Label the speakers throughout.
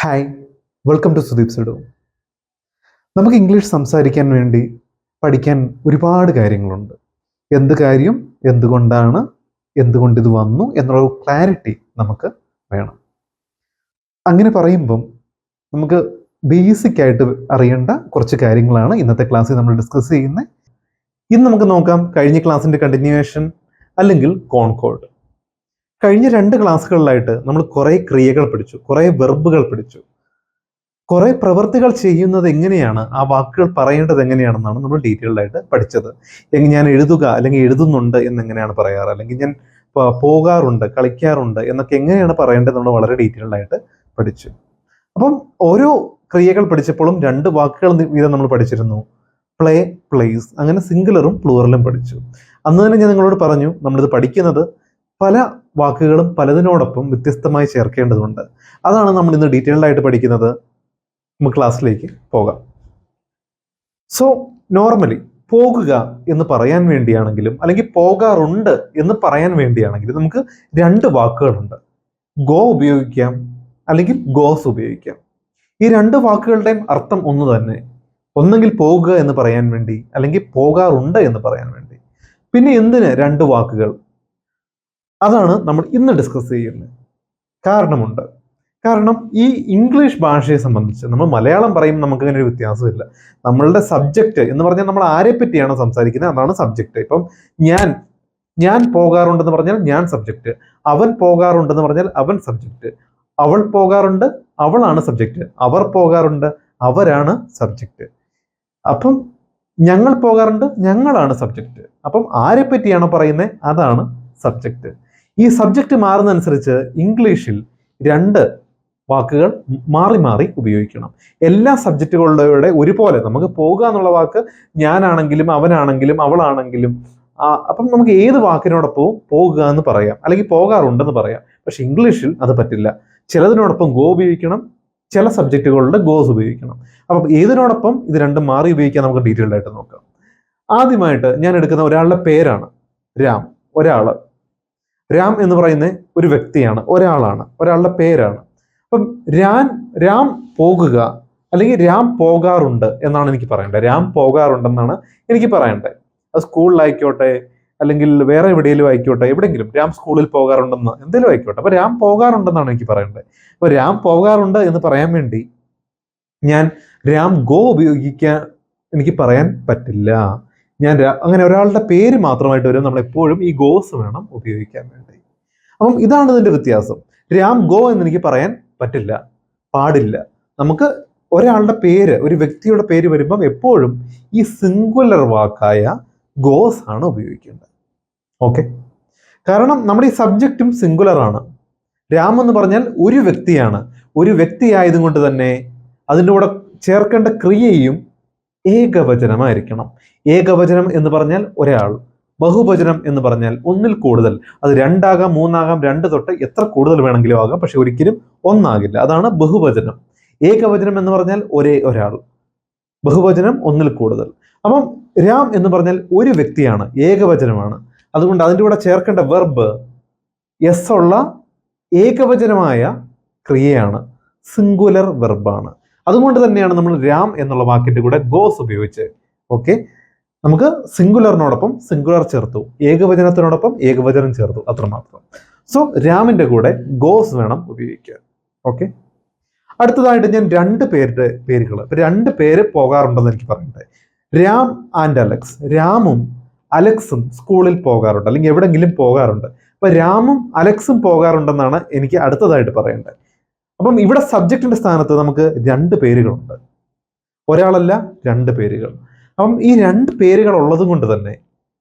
Speaker 1: Hi, welcome to Sudeep Sudu. നമുക്ക് English സംസാരിക്കാൻ വേണ്ടി പഠിക്കാൻ ഒരുപാട് കാര്യങ്ങളുണ്ട്. എന്ത് കാര്യം, എന്തുകൊണ്ടാണ്, എന്തുകൊണ്ട് ഇത് വന്നു എന്നുള്ള ക്ലാരിറ്റി നമുക്ക് വേണം. അങ്ങനെ പറയുമ്പം നമുക്ക് ബേസിക് ആയിട്ട് അറിയേണ്ട കുറച്ച് കാര്യങ്ങളാണ് ഇന്നത്തെ ക്ലാസ്സിൽ നമ്മൾ ഡിസ്കസ് ചെയ്യുന്നത്. ഇന്ന് നമുക്ക് നോക്കാം കഴിഞ്ഞ ക്ലാസ്സിൻ്റെ കണ്ടിന്യൂവേഷൻ അല്ലെങ്കിൽ കോൺകോർഡ്. കഴിഞ്ഞ 2 ക്ലാസ്സുകളിലായിട്ട് നമ്മൾ കുറേ ക്രിയകൾ പഠിച്ചു, കുറേ വെർബുകൾ പഠിച്ചു, കുറേ പ്രവൃത്തികൾ ചെയ്യുന്നത് എങ്ങനെയാണ്, ആ വാക്കുകൾ പറയേണ്ടത് എങ്ങനെയാണെന്നാണ് നമ്മൾ ഡീറ്റെയിൽഡ് ആയിട്ട് പഠിച്ചത്. ഞാൻ എഴുതുക അല്ലെങ്കിൽ എഴുതുന്നുണ്ട് എന്നെങ്ങനെയാണ് പറയാറ്, അല്ലെങ്കിൽ ഞാൻ പോകാറുണ്ട്, കളിക്കാറുണ്ട് എന്നൊക്കെ എങ്ങനെയാണ് പറയേണ്ടത് നമ്മൾ വളരെ ഡീറ്റെയിൽഡ് ആയിട്ട് പഠിച്ചു. അപ്പം ഓരോ ക്രിയകൾ പഠിച്ചപ്പോഴും 2 വാക്കുകൾ വീതം നമ്മൾ പഠിച്ചിരുന്നു. പ്ലേ, പ്ലേസ്, അങ്ങനെ സിംഗുലറും പ്ലൂറലും പഠിച്ചു. അന്ന് തന്നെ ഞാൻ നിങ്ങളോട് പറഞ്ഞു, നമ്മളിത് പഠിക്കുന്നത് പല വാക്കുകളും പലതിനോടൊപ്പം വ്യത്യസ്തമായി ചേർക്കേണ്ടതുണ്ട്. അതാണ് നമ്മൾ ഇന്ന് ഡീറ്റെയിൽഡ് ആയിട്ട് പഠിക്കുന്നത്. നമുക്ക് ക്ലാസ്സിലേക്ക് പോകാം. സോ നോർമലി പോകുക എന്ന് പറയാൻ വേണ്ടിയാണെങ്കിലും അല്ലെങ്കിൽ പോകാറുണ്ട് എന്ന് പറയാൻ വേണ്ടിയാണെങ്കിലും നമുക്ക് 2 വാക്കുകളുണ്ട്. ഗോ ഉപയോഗിക്കാം അല്ലെങ്കിൽ ഗോസ് ഉപയോഗിക്കാം. ഈ 2 വാക്കുകളുടെയും അർത്ഥം ഒന്ന് തന്നെ. ഒന്നെങ്കിൽ പോകുക എന്ന് പറയാൻ വേണ്ടി അല്ലെങ്കിൽ പോകാറുണ്ട് എന്ന് പറയാൻ വേണ്ടി. പിന്നെ എന്തിന് 2 വാക്കുകൾ? അതാണ് നമ്മൾ ഇന്ന് ഡിസ്കസ് ചെയ്യുന്നത്. കാരണമുണ്ട്. കാരണം ഈ ഇംഗ്ലീഷ് ഭാഷയെ സംബന്ധിച്ച് നമ്മൾ മലയാളം പറയും, നമുക്ക് അങ്ങനെ ഒരു വ്യത്യാസമില്ല. നമ്മളുടെ സബ്ജക്റ്റ് എന്ന് പറഞ്ഞാൽ നമ്മൾ ആരെ പറ്റിയാണ് സംസാരിക്കുന്നത്, അതാണ് സബ്ജക്റ്റ്. ഇപ്പം ഞാൻ പോകാറുണ്ടെന്ന് പറഞ്ഞാൽ ഞാൻ സബ്ജക്റ്റ്, അവൻ പോകാറുണ്ടെന്ന് പറഞ്ഞാൽ അവൻ സബ്ജക്റ്റ്, അവൾ പോകാറുണ്ട്, അവളാണ് സബ്ജക്റ്റ്, അവർ പോകാറുണ്ട്, അവരാണ് സബ്ജക്റ്റ്. അപ്പം ഞങ്ങൾ പോകാറുണ്ട്, ഞങ്ങളാണ് സബ്ജക്റ്റ്. അപ്പം ആരെ പറ്റിയാണോ പറയുന്നത് അതാണ് സബ്ജക്റ്റ്. ഈ സബ്ജക്റ്റ് മാറുന്നതനുസരിച്ച് ഇംഗ്ലീഷിൽ 2 വാക്കുകൾ മാറി മാറി ഉപയോഗിക്കണം. എല്ലാ സബ്ജക്റ്റുകളുടെ ഒരുപോലെ നമുക്ക് പോകുക എന്നുള്ള വാക്ക് ഞാനാണെങ്കിലും അവനാണെങ്കിലും അവളാണെങ്കിലും അപ്പം നമുക്ക് ഏത് വാക്കിനോടൊപ്പവും പോകുക എന്ന് പറയാം, അല്ലെങ്കിൽ പോകാറുണ്ടെന്ന് പറയാം. പക്ഷെ ഇംഗ്ലീഷിൽ അത് പറ്റില്ല. ചിലതിനോടൊപ്പം ഗോ ഉപയോഗിക്കണം, ചില സബ്ജക്റ്റുകളുടെ ഗോസ് ഉപയോഗിക്കണം. അപ്പം ഏതിനോടൊപ്പം ഇത് 2 മാറി ഉപയോഗിക്കാൻ നമുക്ക് ഡീറ്റെയിൽഡ് ആയിട്ട് നോക്കാം. ആദ്യമായിട്ട് ഞാൻ എടുക്കുന്ന ഒരാളുടെ പേരാണ് രാം. രാം എന്ന് പറയുന്ന ഒരു വ്യക്തിയാണ്, ഒരാളാണ്, ഒരാളുടെ പേരാണ്. അപ്പം രാം പോകുക അല്ലെങ്കിൽ രാം പോകാറുണ്ട് എന്നാണ് എനിക്ക് പറയേണ്ടത്. രാം പോകാറുണ്ടെന്നാണ് എനിക്ക് പറയേണ്ടത്. അത് സ്കൂളിലായിക്കോട്ടെ അല്ലെങ്കിൽ വേറെ എവിടെയെങ്കിലും ആയിക്കോട്ടെ, എവിടെയെങ്കിലും രാം സ്കൂളിൽ പോകാറുണ്ടെന്ന് എന്തെങ്കിലും ആയിക്കോട്ടെ, അപ്പൊ രാം പോകാറുണ്ടെന്നാണ് എനിക്ക് പറയേണ്ടത്. അപ്പൊ രാം പോകാറുണ്ട് എന്ന് പറയാൻ വേണ്ടി ഞാൻ രാം ഗോ ഉപയോഗിക്കാൻ എനിക്ക് പറയാൻ പറ്റില്ല. അങ്ങനെ ഒരാളുടെ പേര് മാത്രമായിട്ട് വരും. നമ്മൾ എപ്പോഴും ഈ ഗോസ് വേണം ഉപയോഗിക്കാൻ വേണ്ടി. അപ്പം ഇതാണ് ഇതിന്റെ വ്യത്യാസം. രാം ഗോ എന്ന് എനിക്ക് പറയാൻ പറ്റില്ല, പാടില്ല. നമുക്ക് ഒരാളുടെ പേര്, ഒരു വ്യക്തിയുടെ പേര് വരുമ്പം എപ്പോഴും ഈ സിംഗുലർ വാക്കായ ഗോസ് ആണ് ഉപയോഗിക്കേണ്ടത്. ഓക്കെ, കാരണം നമ്മുടെ ഈ സബ്ജക്റ്റും സിംഗുലർ ആണ്. രാം എന്ന് പറഞ്ഞാൽ ഒരു വ്യക്തിയാണ്. ഒരു വ്യക്തി ആയതുകൊണ്ട് തന്നെ അതിൻ്റെ കൂടെ ചേർക്കേണ്ട ക്രിയയും ഏകവചനമായിരിക്കണം. ഏകവചനം എന്ന് പറഞ്ഞാൽ ഒരാൾ, ബഹുവചനം എന്ന് പറഞ്ഞാൽ ഒന്നിൽ കൂടുതൽ. അത് 2 ആകാം, 3 ആകാം, 2 തൊട്ട് എത്ര കൂടുതൽ വേണമെങ്കിലും ആകാം, പക്ഷെ ഒരിക്കലും ഒന്നാകില്ല. അതാണ് ബഹുവചനം. ഏകവചനം എന്ന് പറഞ്ഞാൽ ഒരാൾ, ബഹുവചനം ഒന്നിൽ കൂടുതൽ. അപ്പം രാം എന്ന് പറഞ്ഞാൽ ഒരു വ്യക്തിയാണ്, ഏകവചനമാണ്. അതുകൊണ്ട് അതിൻ്റെ കൂടെ ചേർക്കേണ്ട വെർബ് എസ് ഉള്ള ഏകവചനമായ ക്രിയയാണ്, സിംഗുലർ വെർബാണ്. അതുകൊണ്ട് തന്നെയാണ് നമ്മൾ രാം എന്നുള്ള വാക്കിന്റെ കൂടെ ഗോസ് ഉപയോഗിച്ചത്. ഓക്കെ, നമുക്ക് സിംഗുലറിനോടൊപ്പം സിംഗുലർ ചേർത്തു, ഏകവചനത്തിനോടൊപ്പം ഏകവചനം ചേർത്തു, അത്രമാത്രം. സോ രാമിന്റെ കൂടെ ഗോസ് വേണം ഉപയോഗിക്കാൻ. ഓക്കെ, അടുത്തതായിട്ട് ഞാൻ 2 പേരുടെ പേരുകൾ, 2 പേര് പോകാറുണ്ടെന്ന് എനിക്ക് പറയണ്ടേ. Ram and Alex. രാമും അലക്സും സ്കൂളിൽ പോകാറുണ്ട് അല്ലെങ്കിൽ എവിടെങ്കിലും പോകാറുണ്ട്. അപ്പൊ രാമും അലക്സും പോകാറുണ്ടെന്നാണ് എനിക്ക് അടുത്തതായിട്ട് പറയേണ്ടത്. അപ്പം ഇവിടെ സബ്ജക്റ്റിന്റെ സ്ഥാനത്ത് നമുക്ക് 2 പേരുകളുണ്ട്, ഒരാളല്ല 2 പേരുകൾ. അപ്പം ഈ 2 പേരുകൾ ഉള്ളത് കൊണ്ട് തന്നെ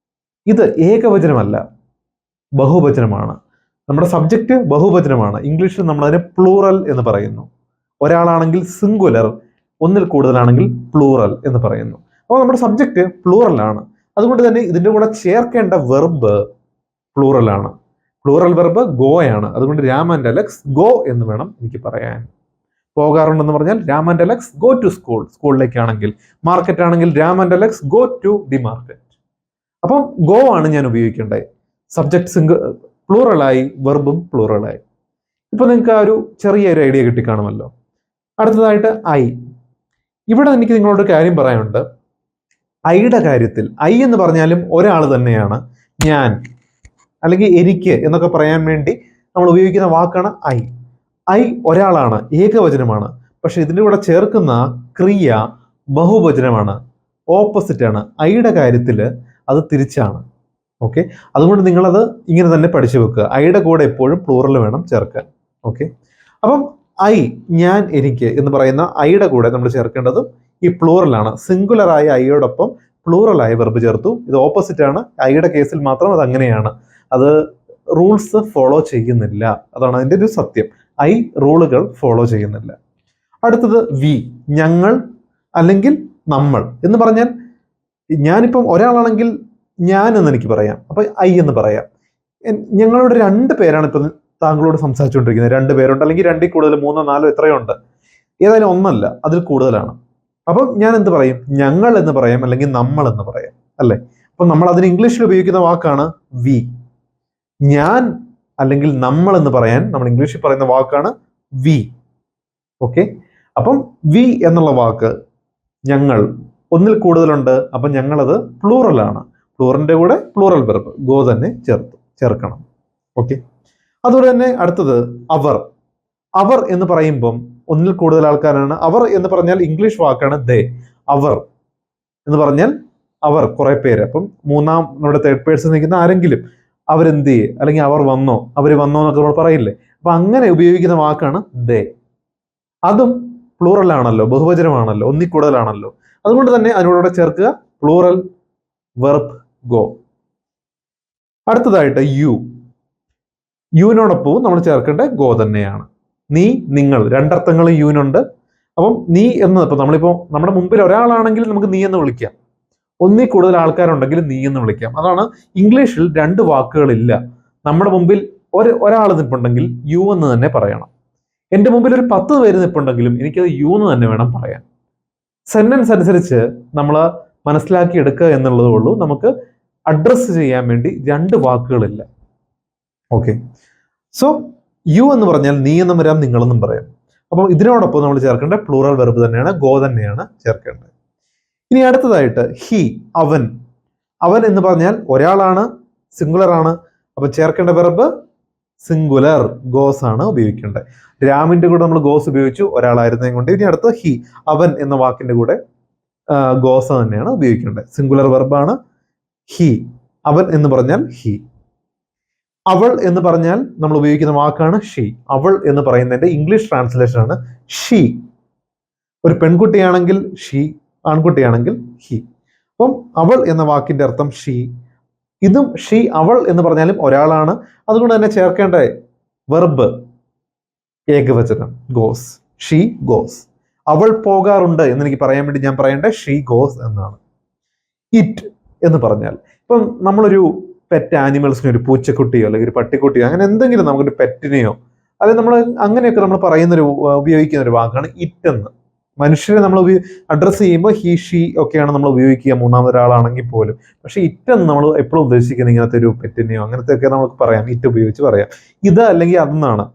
Speaker 1: ഇത് ഏകവചനമല്ല, ബഹുവചനമാണ്. നമ്മുടെ സബ്ജക്റ്റ് ബഹുവചനമാണ്. ഇംഗ്ലീഷിൽ നമ്മൾ അതിനെ പ്ലൂറൽ എന്ന് പറയുന്നു. ഒരാളാണെങ്കിൽ സിംഗുലർ, ഒന്നിൽ കൂടുതലാണെങ്കിൽ പ്ലൂറൽ എന്ന് പറയുന്നു. അപ്പോൾ നമ്മുടെ സബ്ജക്റ്റ് പ്ലൂറലാണ്. അതുകൊണ്ട് തന്നെ ഇതിൻ്റെ കൂടെ ചേർക്കേണ്ട വെർബ് പ്ലൂറലാണ്. പ്ലൂറൽ വെർബ് ഗോയാണ്. അതുകൊണ്ട് രാം ആൻഡ് അലക്സ് ഗോ എന്ന് വേണം എനിക്ക് പറയാൻ. പോകാറുണ്ടെന്ന് പറഞ്ഞാൽ Ram and Alex go to school, സ്കൂളിലേക്കാണെങ്കിൽ. മാർക്കറ്റ് ആണെങ്കിൽ Ram and Alex go to the market. അപ്പം ഗോ ആണ് ഞാൻ ഉപയോഗിക്കേണ്ടത്. സബ്ജക്ട് പ്ലൂറലായി, വെർബും പ്ലൂറലായി. ഇപ്പൊ നിങ്ങൾക്ക് ആ ഒരു ചെറിയൊരു ഐഡിയ കിട്ടിക്കാണുമല്ലോ. അടുത്തതായിട്ട് ഐ. ഇവിടെ എനിക്ക് നിങ്ങളോട് കാര്യം പറയാനുണ്ട്. ഐയുടെ കാര്യത്തിൽ ഐ എന്ന് പറഞ്ഞാലും ഒരാൾ തന്നെയാണ്. ഞാൻ അല്ലെങ്കിൽ എനിക്ക് എന്നൊക്കെ പറയാൻ വേണ്ടി നമ്മൾ ഉപയോഗിക്കുന്ന വാക്കാണ് ഐ. ഐ ഒരാളാണ്, ഏകവചനമാണ്. പക്ഷെ ഇതിൻ്റെ കൂടെ ചേർക്കുന്ന ക്രിയ ബഹുവചനമാണ്, ഓപ്പോസിറ്റ് ആണ്. ഐയുടെ കാര്യത്തിൽ അത് തിരിച്ചാണ്. ഓക്കെ, അതുകൊണ്ട് നിങ്ങളത് ഇങ്ങനെ തന്നെ പഠിച്ചു വെക്കുക. ഐയുടെ കൂടെ എപ്പോഴും പ്ലൂറൽ വേണം ചേർക്കാൻ. ഓക്കെ, അപ്പം ഐ, ഞാൻ, എനിക്ക് എന്ന് പറയുന്ന ഐയുടെ കൂടെ നമ്മൾ ചേർക്കേണ്ടത് ഈ പ്ലൂറലാണ്. സിംഗുലറായ ഐയോടൊപ്പം പ്ലൂറലായ വെർബ് ചേർത്തു. ഇത് ഓപ്പോസിറ്റ് ആണ്. ഐയുടെ കേസിൽ മാത്രം അത് അങ്ങനെയാണ്. അത് റൂൾസ് ഫോളോ ചെയ്യുന്നില്ല. അതാണ് അതിൻ്റെ ഒരു സത്യം. ഐ റൂളുകൾ ഫോളോ ചെയ്യുന്നില്ല. അടുത്തത് വി, ഞങ്ങൾ അല്ലെങ്കിൽ നമ്മൾ എന്ന് പറഞ്ഞാൽ, ഞാനിപ്പം ഒരാളാണെങ്കിൽ ഞാൻ എന്ന് എനിക്ക് പറയാം, അപ്പൊ ഐ എന്ന് പറയാം. ഞങ്ങളുടെ 2 പേരാണ് ഇപ്പം താങ്കളോട് സംസാരിച്ചുകൊണ്ടിരിക്കുന്നത്. 2 പേരുണ്ട്, അല്ലെങ്കിൽ 2ൽ കൂടുതൽ, 3, 4 എത്രയോ ഉണ്ട്. ഏതായാലും ഒന്നല്ല, അതിൽ കൂടുതലാണ്. അപ്പം ഞാൻ എന്ത് പറയും? ഞങ്ങൾ എന്ന് പറയാം, അല്ലെങ്കിൽ നമ്മൾ എന്ന് പറയാം, അല്ലേ? അപ്പൊ നമ്മൾ അതിന് ഇംഗ്ലീഷിൽ ഉപയോഗിക്കുന്ന വാക്കാണ് വി. ഞാൻ അല്ലെങ്കിൽ നമ്മൾ എന്ന് പറയാൻ നമ്മൾ ഇംഗ്ലീഷിൽ പറയുന്ന വാക്കാണ് വി. ഓക്കെ, അപ്പം വി എന്നുള്ള വാക്ക് ഞങ്ങൾ ഒന്നിൽ കൂടുതലുണ്ട്, അപ്പം ഞങ്ങളത് പ്ലൂറലാണ്. പ്ലൂറലിന്റെ കൂടെ പ്ലൂറൽ വെർബ് ഗോ തന്നെ ചേർക്കണം. ഓക്കെ, അതുപോലെ തന്നെ അടുത്തത് അവർ. അവർ എന്ന് പറയുമ്പം ഒന്നിൽ കൂടുതൽ ആൾക്കാരാണ്. അവർ എന്ന് പറഞ്ഞാൽ ഇംഗ്ലീഷ് വാക്കാണ് ദേ. അവർ എന്ന് പറഞ്ഞാൽ അവർ, കുറെ പേര്. അപ്പം മൂന്നാം നമ്മുടെ തേർഡ് പേഴ്സൺ നിൽക്കുന്ന ആരെങ്കിലും, അവരെന്ത് ചെയ്യേ, അല്ലെങ്കിൽ അവർ വന്നോ, അവർ വന്നോ എന്നൊക്കെ നമ്മൾ പറയില്ലേ. അപ്പൊ അങ്ങനെ ഉപയോഗിക്കുന്ന വാക്കാണ് ദേ. അതും പ്ലൂറലാണല്ലോ, ബഹുവചനമാണല്ലോ, ഒന്നിൽ കൂടുതലാണല്ലോ. അതുകൊണ്ട് തന്നെ അതിനോട് ചേർക്കുക പ്ലൂറൽ വെർബ് ഗോ. അടുത്തതായിട്ട് യു. യുവിനോടൊപ്പവും നമ്മൾ ചേർക്കേണ്ട ഗോ തന്നെയാണ്. നീ, നിങ്ങൾ, 2 അർത്ഥങ്ങളും യുവിനുണ്ട്. അപ്പം നീ എന്ന്, ഇപ്പൊ നമ്മളിപ്പോ നമ്മുടെ മുമ്പിൽ ഒരാളാണെങ്കിൽ നമുക്ക് നീ എന്ന് വിളിക്കാം. ഒന്നിൽ കൂടുതൽ ആൾക്കാരുണ്ടെങ്കിൽ നീ എന്ന് വിളിക്കാം. അതാണ് ഇംഗ്ലീഷിൽ 2 വാക്കുകളില്ല. നമ്മുടെ മുമ്പിൽ ഒരാൾ നിൽപ്പുണ്ടെങ്കിൽ യു എന്ന് തന്നെ പറയണം. എൻ്റെ മുമ്പിൽ ഒരു 10 പേര് നിൽപ്പുണ്ടെങ്കിലും എനിക്കത് യു എന്ന് തന്നെ വേണം പറയാൻ. സെന്റൻസ് അനുസരിച്ച് നമ്മൾ മനസ്സിലാക്കി എടുക്കുക എന്നുള്ളതേ ഉള്ളൂ. നമുക്ക് അഡ്രസ്സ് ചെയ്യാൻ വേണ്ടി 2 വാക്കുകളില്ല. ഓക്കെ, സോ യു എന്ന് പറഞ്ഞാൽ നീ എന്നും വരാം, നിങ്ങളെന്നും പറയാം. അപ്പം ഇതിനോടൊപ്പം നമ്മൾ ചേർക്കേണ്ട പ്ലൂറൽ വെർബ് തന്നെയാണ്, ഗോ തന്നെയാണ് ചേർക്കേണ്ടത്. ഇനി അടുത്തതായിട്ട് ഹി, അവൻ. അവൻ എന്ന് പറഞ്ഞാൽ ഒരാളാണ്, സിംഗുലർ ആണ്. അപ്പൊ ചേർക്കേണ്ട വെർബ് സിംഗുലർ, ഗോസ് ആണ് ഉപയോഗിക്കേണ്ടത്. രാമിന്റെ കൂടെ നമ്മൾ ഗോസ് ഉപയോഗിച്ചു, ഒരാളായിരുന്നേ കൊണ്ട്. ഇനി അടുത്ത ഹി, അവൻ എന്ന വാക്കിന്റെ കൂടെ ഗോസ തന്നെയാണ് ഉപയോഗിക്കേണ്ടത്. സിംഗുലർ വെർബാണ് ഹി. അവൻ എന്ന് പറഞ്ഞാൽ ഹി. അവൾ എന്ന് പറഞ്ഞാൽ നമ്മൾ ഉപയോഗിക്കുന്ന വാക്കാണ് ഷീ. അവൾ എന്ന് പറയുന്നതിന്റെ ഇംഗ്ലീഷ് ട്രാൻസ്ലേഷൻ ആണ് ഷീ. ഒരു പെൺകുട്ടിയാണെങ്കിൽ ഷീ, ആൺകുട്ടിയാണെങ്കിൽ ഹി. അപ്പം അവൾ എന്ന വാക്കിന്റെ അർത്ഥം ഷീ. ഇതും ഷീ, അവൾ എന്ന് പറഞ്ഞാലും ഒരാളാണ്. അതുകൊണ്ട് തന്നെ ചേർക്കേണ്ട വെർബ് ഏകവചനം ഗോസ്. She goes. അവൾ പോകാറുണ്ട് എന്ന് എനിക്ക് പറയാൻ വേണ്ടി ഞാൻ പറയേണ്ട ഷീ ഗോസ് എന്നാണ്. ഇറ്റ് എന്ന് പറഞ്ഞാൽ, ഇപ്പം നമ്മളൊരു പെറ്റ് ആനിമൽസിനെ, ഒരു പൂച്ചക്കുട്ടിയോ അല്ലെങ്കിൽ ഒരു പട്ടിക്കുട്ടിയോ അങ്ങനെ എന്തെങ്കിലും നമുക്കൊരു പെറ്റിനെയോ, അതായത് നമ്മൾ അങ്ങനെയൊക്കെ നമ്മൾ ഉപയോഗിക്കുന്ന ഒരു വാക്കാണ് ഇറ്റ് എന്ന്. മനുഷ്യരെ നമ്മൾ അഡ്രസ്സ് ചെയ്യുമ്പോൾ ഹി, ഷീ ഒക്കെയാണ് നമ്മൾ ഉപയോഗിക്കുക, മൂന്നാമതൊരാളാണെങ്കിൽ പോലും. പക്ഷെ ഇറ്റ് എന്ന് നമ്മൾ എപ്പോഴും ഉദ്ദേശിക്കുന്നത് ഇങ്ങനത്തെ ഒരു പെറ്റിനെയോ അങ്ങനത്തെ ഒക്കെ നമുക്ക് പറയാം, ഇറ്റ് ഉപയോഗിച്ച് പറയാം. ഇത് അല്ലെങ്കിൽ അതെന്നാണ്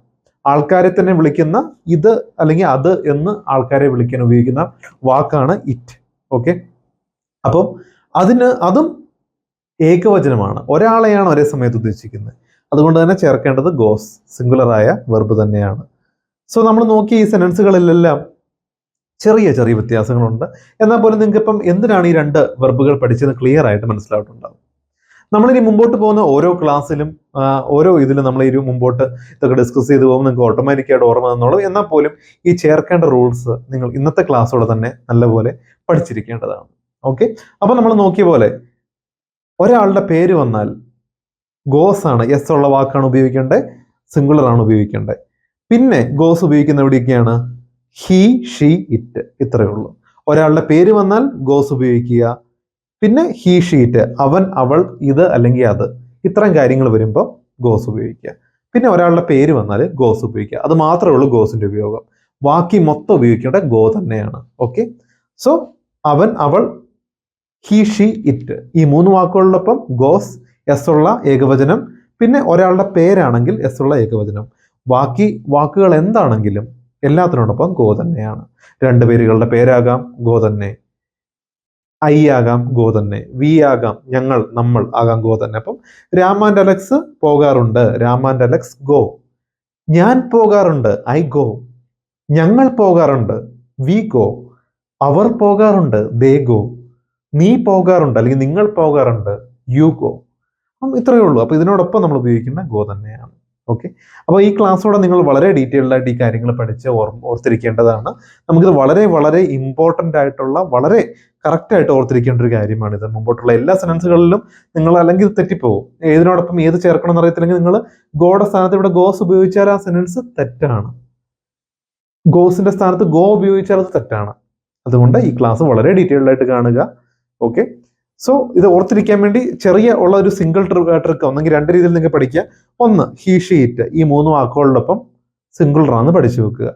Speaker 1: ആൾക്കാരെ തന്നെ വിളിക്കുന്ന, ഇത് അല്ലെങ്കിൽ അത് എന്ന് ആൾക്കാരെ വിളിക്കാൻ ഉപയോഗിക്കുന്ന വാക്കാണ് ഇറ്റ്. ഓക്കെ, അപ്പം അതും ഏകവചനമാണ്, ഒരാളെയാണ് ഒരേ സമയത്ത് ഉദ്ദേശിക്കുന്നത്. അതുകൊണ്ട് തന്നെ ചേർക്കേണ്ടത് ഗോസ്, സിംഗുലറായ വെർബ് തന്നെയാണ്. സോ നമ്മൾ നോക്കിയ ഈ സെന്റൻസുകളിലെല്ലാം ചെറിയ ചെറിയ വ്യത്യാസങ്ങളുണ്ട്. എന്നാൽ പോലും നിങ്ങൾക്ക് ഇപ്പം എന്തിനാണ് ഈ 2 വെർബുകൾ പഠിച്ചത് ക്ലിയർ ആയിട്ട് മനസ്സിലായിട്ടുണ്ടാകും. നമ്മളിനി മുമ്പോട്ട് പോകുന്ന ഓരോ ക്ലാസ്സിലും ഓരോ ഇതിലും നമ്മൾ ഈ മുമ്പോട്ട് ഇതൊക്കെ ഡിസ്കസ് ചെയ്ത് പോകുമ്പോൾ നിങ്ങൾക്ക് ഓട്ടോമാറ്റിക്കായിട്ട് ഓർമ്മ തന്നോളും. എന്നാൽ പോലും ഈ ചേർക്കേണ്ട റൂൾസ് നിങ്ങൾ ഇന്നത്തെ ക്ലാസ്സോടെ തന്നെ നല്ലപോലെ പഠിച്ചിരിക്കേണ്ടതാണ്. ഓക്കെ, അപ്പൊ നമ്മൾ നോക്കിയ പോലെ ഒരാളുടെ പേര് വന്നാൽ ഗോസ് ആണ്, എസ് ഉള്ള വാക്കാണ് ഉപയോഗിക്കേണ്ടത്, സിംഗുലർ ആണ് ഉപയോഗിക്കേണ്ടത്. പിന്നെ ഗോസ് ഉപയോഗിക്കുന്ന എവിടെയൊക്കെയാണ്? ഹി, ഷീ, ഇറ്റ്, ഇത്രയേ ഉള്ളൂ. ഒരാളുടെ പേര് വന്നാൽ ഗോസ് ഉപയോഗിക്കുക. പിന്നെ ഹി, ഷീ, ഇറ്റ്, അവൻ, അവൾ, ഇത് അല്ലെങ്കിൽ അത്, ഇത്തരം കാര്യങ്ങൾ വരുമ്പോൾ ഗോസ് ഉപയോഗിക്കുക. പിന്നെ ഒരാളുടെ പേര് വന്നാൽ ഗോസ് ഉപയോഗിക്കുക. അത് മാത്രമേ ഉള്ളൂ ഗോസിന്റെ ഉപയോഗം. ബാക്കി മൊത്തം ഉപയോഗിക്കേണ്ട ഗോ തന്നെയാണ്. ഓക്കെ, സോ അവൻ, അവൾ, ഹി, ഷീ, ഇറ്റ്, ഈ 3 വാക്കുകളിലൊപ്പം ഗോസ്, എസ് ഉള്ള ഏകവചനം. പിന്നെ ഒരാളുടെ പേരാണെങ്കിൽ എസ് ഉള്ള ഏകവചനം. ബാക്കി വാക്കുകൾ എന്താണെങ്കിലും എല്ലാത്തിനോടൊപ്പം ഗോ തന്നെയാണ്. രണ്ട് പേരുകളുടെ പേരാകാം ഗോ തന്നെ, ഐ ആകാം ഗോ തന്നെ, വി ആകാം, ഞങ്ങൾ നമ്മൾ ആകാം ഗോ തന്നെ. അപ്പം രാം ആൻഡ് അലക്സ് പോകാറുണ്ട്, രാം ആൻഡ് അലക്സ് ഗോ. ഞാൻ പോകാറുണ്ട്, ഐ ഗോ. ഞങ്ങൾ പോകാറുണ്ട്, വി ഗോ. അവർ പോകാറുണ്ട്, ദേ ഗോ. നീ പോകാറുണ്ട് അല്ലെങ്കിൽ നിങ്ങൾ പോകാറുണ്ട്, യു ഗോ. അപ്പം ഇത്രയേ ഉള്ളൂ. അപ്പോൾ ഇതിനോടൊപ്പം നമ്മൾ ഉപയോഗിക്കുന്ന ഗോ തന്നെയാണ്. ഓക്കെ. അപ്പോൾ ഈ ക്ലാസ്സോടെ നിങ്ങൾ വളരെ ഡീറ്റെയിൽഡ് ആയിട്ട് ഈ കാര്യങ്ങൾ പഠിച്ച് ഓർത്തിരിക്കേണ്ടതാണ്. നമുക്കിത് വളരെ വളരെ ഇമ്പോർട്ടൻ്റ് ആയിട്ടുള്ള, വളരെ കറക്റ്റായിട്ട് ഓർത്തിരിക്കേണ്ട ഒരു കാര്യമാണിത്. മുമ്പോട്ടുള്ള എല്ലാ സെൻറ്റൻസുകളിലും നിങ്ങൾ അല്ലെങ്കിൽ തെറ്റിപ്പോകും. ഏതിനോടൊപ്പം ഏത് ചേർക്കണം എന്ന് അറിയത്തില്ലെങ്കിൽ നിങ്ങൾ ഗോയുടെ സ്ഥാനത്ത് ഇവിടെ ഗോസ് ഉപയോഗിച്ചാൽ ആ സെൻറ്റൻസ് തെറ്റാണ്. ഗോസിന്റെ സ്ഥാനത്ത് ഗോ ഉപയോഗിച്ചാൽ അത് തെറ്റാണ്. അതുകൊണ്ട് ഈ ക്ലാസ് വളരെ ഡീറ്റെയിൽഡ് ആയിട്ട് കാണുക. ഓക്കെ. സോ ഇത് ഓർത്തിരിക്കാൻ വേണ്ടി ചെറിയ ഉള്ള ഒരു സിംഗിൾ ട്രിക്ക് ഒന്നെങ്കിൽ രണ്ട് രീതിയിൽ നിങ്ങൾക്ക് പഠിക്കുക. ഒന്ന്, ഹീ ഷീറ്റ്, ഈ 3 വാക്കുകളിലൊപ്പം സിംഗുലർ ആണെന്ന് പഠിച്ചു വെക്കുക.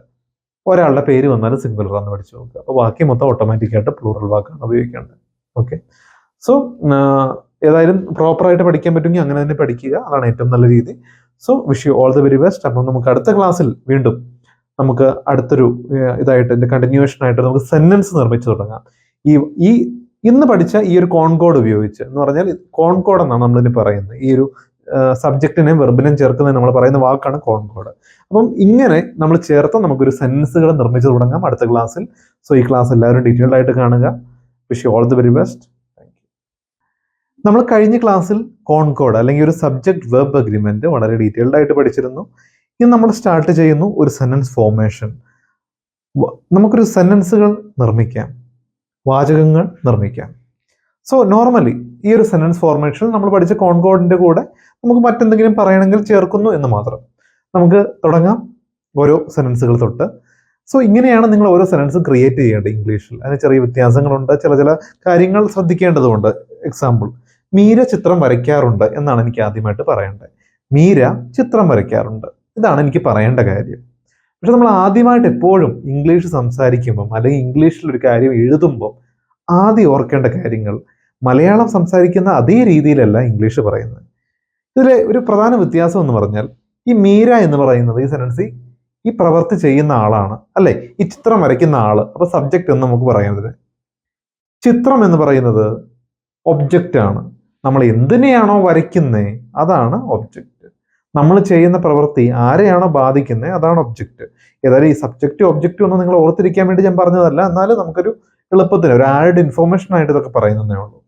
Speaker 1: ഒരാളുടെ പേര് വന്നാലും സിംഗുലർ ആണെന്ന് പഠിച്ചു വെക്കുക. അപ്പോൾ ബാക്കി മൊത്തം ഓട്ടോമാറ്റിക്കായിട്ട് പ്ലൂറൽ വാക്കാണ് ഉപയോഗിക്കേണ്ടത്. ഓക്കെ. സോ ഏതായാലും പ്രോപ്പറായിട്ട് പഠിക്കാൻ പറ്റുമെങ്കിൽ അങ്ങനെ തന്നെ പഠിക്കുക. അതാണ് ഏറ്റവും നല്ല രീതി. So wish you all the very best. അപ്പം നമുക്ക് അടുത്ത ക്ലാസ്സിൽ വീണ്ടും നമുക്ക് അടുത്തൊരു ഇതായിട്ട് ഇതിന്റെ കണ്ടിന്യൂവേഷൻ ആയിട്ട് നമുക്ക് സെന്റൻസ് നിർമ്മിച്ചു തുടങ്ങാം. ഈ ഇന്ന് പഠിച്ച ഈ ഒരു കോൺകോഡ് ഉപയോഗിച്ച്, എന്ന് പറഞ്ഞാൽ കോൺകോഡ് എന്നാണ് നമ്മളിന് പറയുന്നത്. ഈ ഒരു സബ്ജക്റ്റിനെയും വെർബിനെയും ചേർക്കുന്നതിന് നമ്മൾ പറയുന്ന വാക്കാണ് കോൺകോഡ്. അപ്പം ഇങ്ങനെ നമ്മൾ ചേർത്ത് നമുക്കൊരു സെന്റൻസുകൾ നിർമ്മിച്ചു തുടങ്ങാം അടുത്ത ക്ലാസ്സിൽ. സോ ഈ ക്ലാസ് എല്ലാവരും ഡീറ്റെയിൽഡ് ആയിട്ട് കാണുക. Wish you all the very best. നമ്മൾ കഴിഞ്ഞ ക്ലാസ്സിൽ കോൺകോഡ് അല്ലെങ്കിൽ ഒരു സബ്ജക്ട് വെർബ് അഗ്രിമെന്റ് വളരെ ഡീറ്റെയിൽഡ് ആയിട്ട് പഠിച്ചിരുന്നു. ഇന്ന് നമ്മൾ സ്റ്റാർട്ട് ചെയ്യുന്നു ഒരു സെന്റൻസ് ഫോർമേഷൻ. നമുക്കൊരു സെന്റൻസുകൾ നിർമ്മിക്കാം, വാചകങ്ങൾ നിർമ്മിക്കാം. സോ നോർമലി ഈ ഒരു സെന്റൻസ് ഫോർമേഷൻ നമ്മൾ പഠിച്ച കോൺകോഡിന്റെ കൂടെ നമുക്ക് മറ്റെന്തെങ്കിലും പറയണമെങ്കിൽ ചേർക്കുന്നു എന്ന് മാത്രം. നമുക്ക് തുടങ്ങാം ഓരോ സെന്റൻസുകൾ തൊട്ട്. സോ ഇങ്ങനെയാണ് നിങ്ങൾ ഓരോ സെന്റൻസും ക്രിയേറ്റ് ചെയ്യേണ്ടത് ഇംഗ്ലീഷിൽ. അതിന് ചെറിയ വ്യത്യാസങ്ങളുണ്ട്, ചില കാര്യങ്ങൾ ശ്രദ്ധിക്കേണ്ടതുണ്ട്. എക്സാമ്പിൾ, മീര ചിത്രം വരയ്ക്കാറുണ്ട് എന്നാണ് എനിക്ക് ആദ്യമായിട്ട് പറയേണ്ടത്. മീര ചിത്രം വരയ്ക്കാറുണ്ട്, ഇതാണ് എനിക്ക് പറയേണ്ട കാര്യം. പക്ഷെ നമ്മൾ ആദ്യമായിട്ട് എപ്പോഴും ഇംഗ്ലീഷ് സംസാരിക്കുമ്പം അല്ലെങ്കിൽ ഇംഗ്ലീഷിൽ ഒരു കാര്യം എഴുതുമ്പോൾ ആദ്യം ഓർക്കേണ്ട കാര്യങ്ങൾ മലയാളം സംസാരിക്കുന്ന അതേ രീതിയിലല്ല ഇംഗ്ലീഷ് പറയുന്നത്. ഇതിലെ ഒരു പ്രധാന വ്യത്യാസം എന്ന് പറഞ്ഞാൽ, ഈ മീര എന്ന് പറയുന്നത് ഈ സെന്റൻസിൽ ഈ പ്രവൃത്തി ചെയ്യുന്ന ആളാണ്, അല്ലെ? ഈ ചിത്രം വരയ്ക്കുന്ന ആള്. അപ്പൊ സബ്ജക്റ്റ് എന്ന് നമുക്ക് പറയുന്നത്. ചിത്രം എന്ന് പറയുന്നത് ഒബ്ജക്റ്റ് ആണ്. നമ്മൾ എന്തിനെയാണോ വരയ്ക്കുന്നത് അതാണ് ഒബ്ജക്റ്റ്. നമ്മൾ ചെയ്യുന്ന പ്രവൃത്തി ആരെയാണോ ബാധിക്കുന്നത് അതാണ് ഒബ്ജക്റ്റ്. ഏതായാലും ഈ സബ്ജക്റ്റും ഒബ്ജക്റ്റും ഒന്നും നിങ്ങൾ ഓർത്തിരിക്കാൻ വേണ്ടി ഞാൻ പറഞ്ഞതല്ല, എന്നാലും നമുക്കൊരു എളുപ്പത്തിന് ഒരു ആഡ് ഇൻഫോർമേഷൻ ആയിട്ട് ഇതൊക്കെ പറയുന്നതേ ഉള്ളൂ.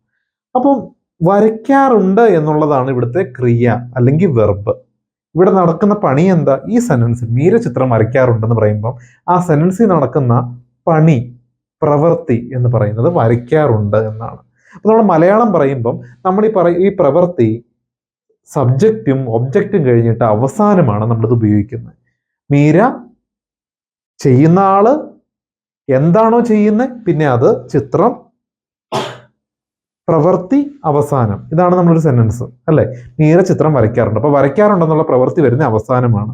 Speaker 1: അപ്പം വരയ്ക്കാറുണ്ട് എന്നുള്ളതാണ് ഇവിടുത്തെ ക്രിയ അല്ലെങ്കിൽ വെർബ്. ഇവിടെ നടക്കുന്ന പണി എന്താ? ഈ സെന്റൻസിൽ മീര ചിത്രം വരയ്ക്കാറുണ്ടെന്ന് പറയുമ്പം ആ സെന്റൻസിൽ നടക്കുന്ന പണി, പ്രവൃത്തി എന്ന് പറയുന്നത് വരയ്ക്കാറുണ്ട് എന്നാണ്. അപ്പൊ നമ്മൾ മലയാളം പറയുമ്പം നമ്മൾ ഈ പ്രവൃത്തി സബ്ജക്റ്റും ഒബ്ജക്റ്റും കഴിഞ്ഞിട്ട് അവസാനമാണ് നമ്മളിത് ഉപയോഗിക്കുന്നത്. മീര ചെയ്യുന്ന ആള് എന്താണോ ചെയ്യുന്നത്, പിന്നെ അത് ചിത്രം, പ്രവൃത്തി, അവസാനം. ഇതാണ് നമ്മളൊരു സെന്റൻസ്, അല്ലെ? മീര ചിത്രം വരയ്ക്കാറുണ്ട്. അപ്പൊ വരയ്ക്കാറുണ്ടെന്നുള്ള പ്രവൃത്തി വരുന്ന അവസാനമാണ്.